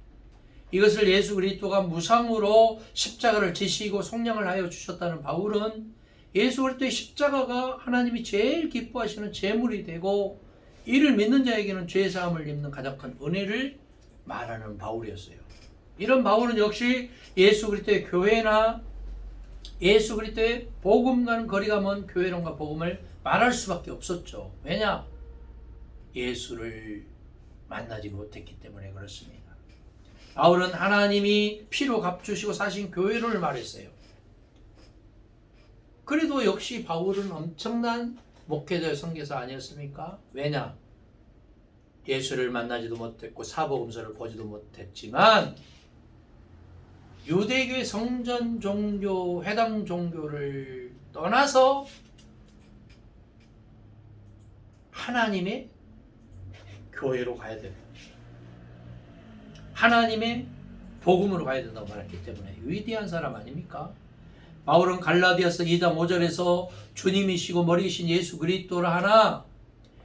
이것을 예수 그리스도가 무상으로 십자가를 지시고 속량을 하여 주셨다는 바울은 예수 그리스도의 십자가가 하나님이 제일 기뻐하시는 제물이 되고 이를 믿는 자에게는 죄사함을 입는 가장 큰 은혜를 말하는 바울이었어요. 이런 바울은 역시 예수 그리스도의 교회나 예수 그리스도의 복음과는 거리가 먼 교회론과 복음을 말할 수밖에 없었죠. 왜냐? 예수를 만나지 못했기 때문에 그렇습니다. 바울은 하나님이 피로 값주시고 사신 교회를 말했어요. 그래도 역시 바울은 엄청난 목회자 선교사 아니었습니까? 왜냐? 예수를 만나지도 못했고 사복음서를 보지도 못했지만 유대교의 성전 종교, 해당 종교를 떠나서 하나님의 교회로 가야 된다. 하나님의 복음으로 가야 된다고 말했기 때문에 위대한 사람 아닙니까? 바울은 갈라디아서 2장 5절에서 주님이시고 머리이신 예수 그리스도를 하나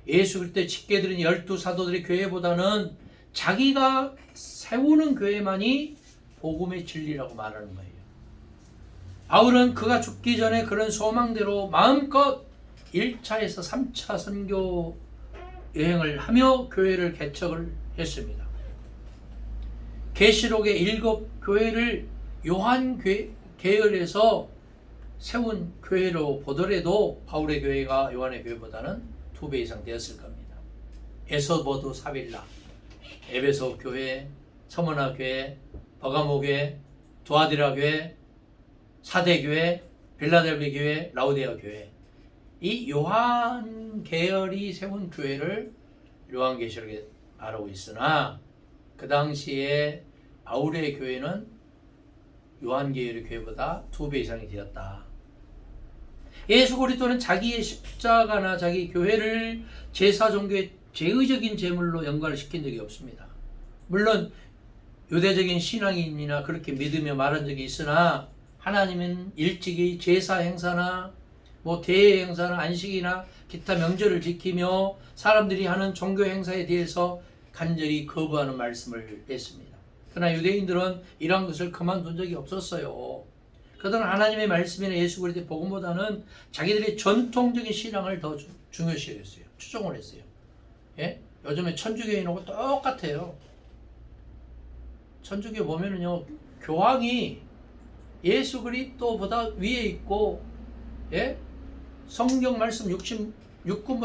예수 그리스도의 직계들인 12 사도들의 교회보다는 자기가 세우는 교회만이 복음의 진리라고 말하는 거예요. 바울은 그가 죽기 전에 그런 소망대로 마음껏 1차에서 3차 선교 여행을 하며 교회를 개척을 했습니다. 계시록의 7 교회를 요한 계열에서 세운 교회로 보더라도 바울의 교회가 요한의 교회보다는 2배 이상 되었을 겁니다. 에소보드 사빌라, 에베소 교회, 서머나 교회, 버가모 교회, 두아디라 교회, 사대 교회, 빌라델비 교회, 라우디아 교회, 이 요한 계열이 세운 교회를 요한계시록에 말하고 있으나 그 당시에 바울의 교회는 요한 계열의 교회보다 2배 이상이 되었다. 예수 그리스도는 자기의 십자가나 자기 교회를 제사 종교의 제의적인 제물로 연관을 시킨 적이 없습니다. 물론 유대적인 신앙인이나 그렇게 믿으며 말한 적이 있으나 하나님은 일찍이 제사 행사나 뭐 대회 행사나 안식이나 기타 명절을 지키며 사람들이 하는 종교 행사에 대해서 간절히 거부하는 말씀을 했습니다. 그러나 유대인들은 이러한 것을 그만둔 적이 없었어요. 그들은 하나님의 말씀이나 예수 그리스도의 복음보다는 자기들의 전통적인 신앙을 더 중요시 했어요. 추종을 했어요. 예? 요즘에 천주교인하고 똑같아요. 천주교 보면은요, 교황이 예수 그리스도보다 위에 있고, 예? 성경 말씀 66권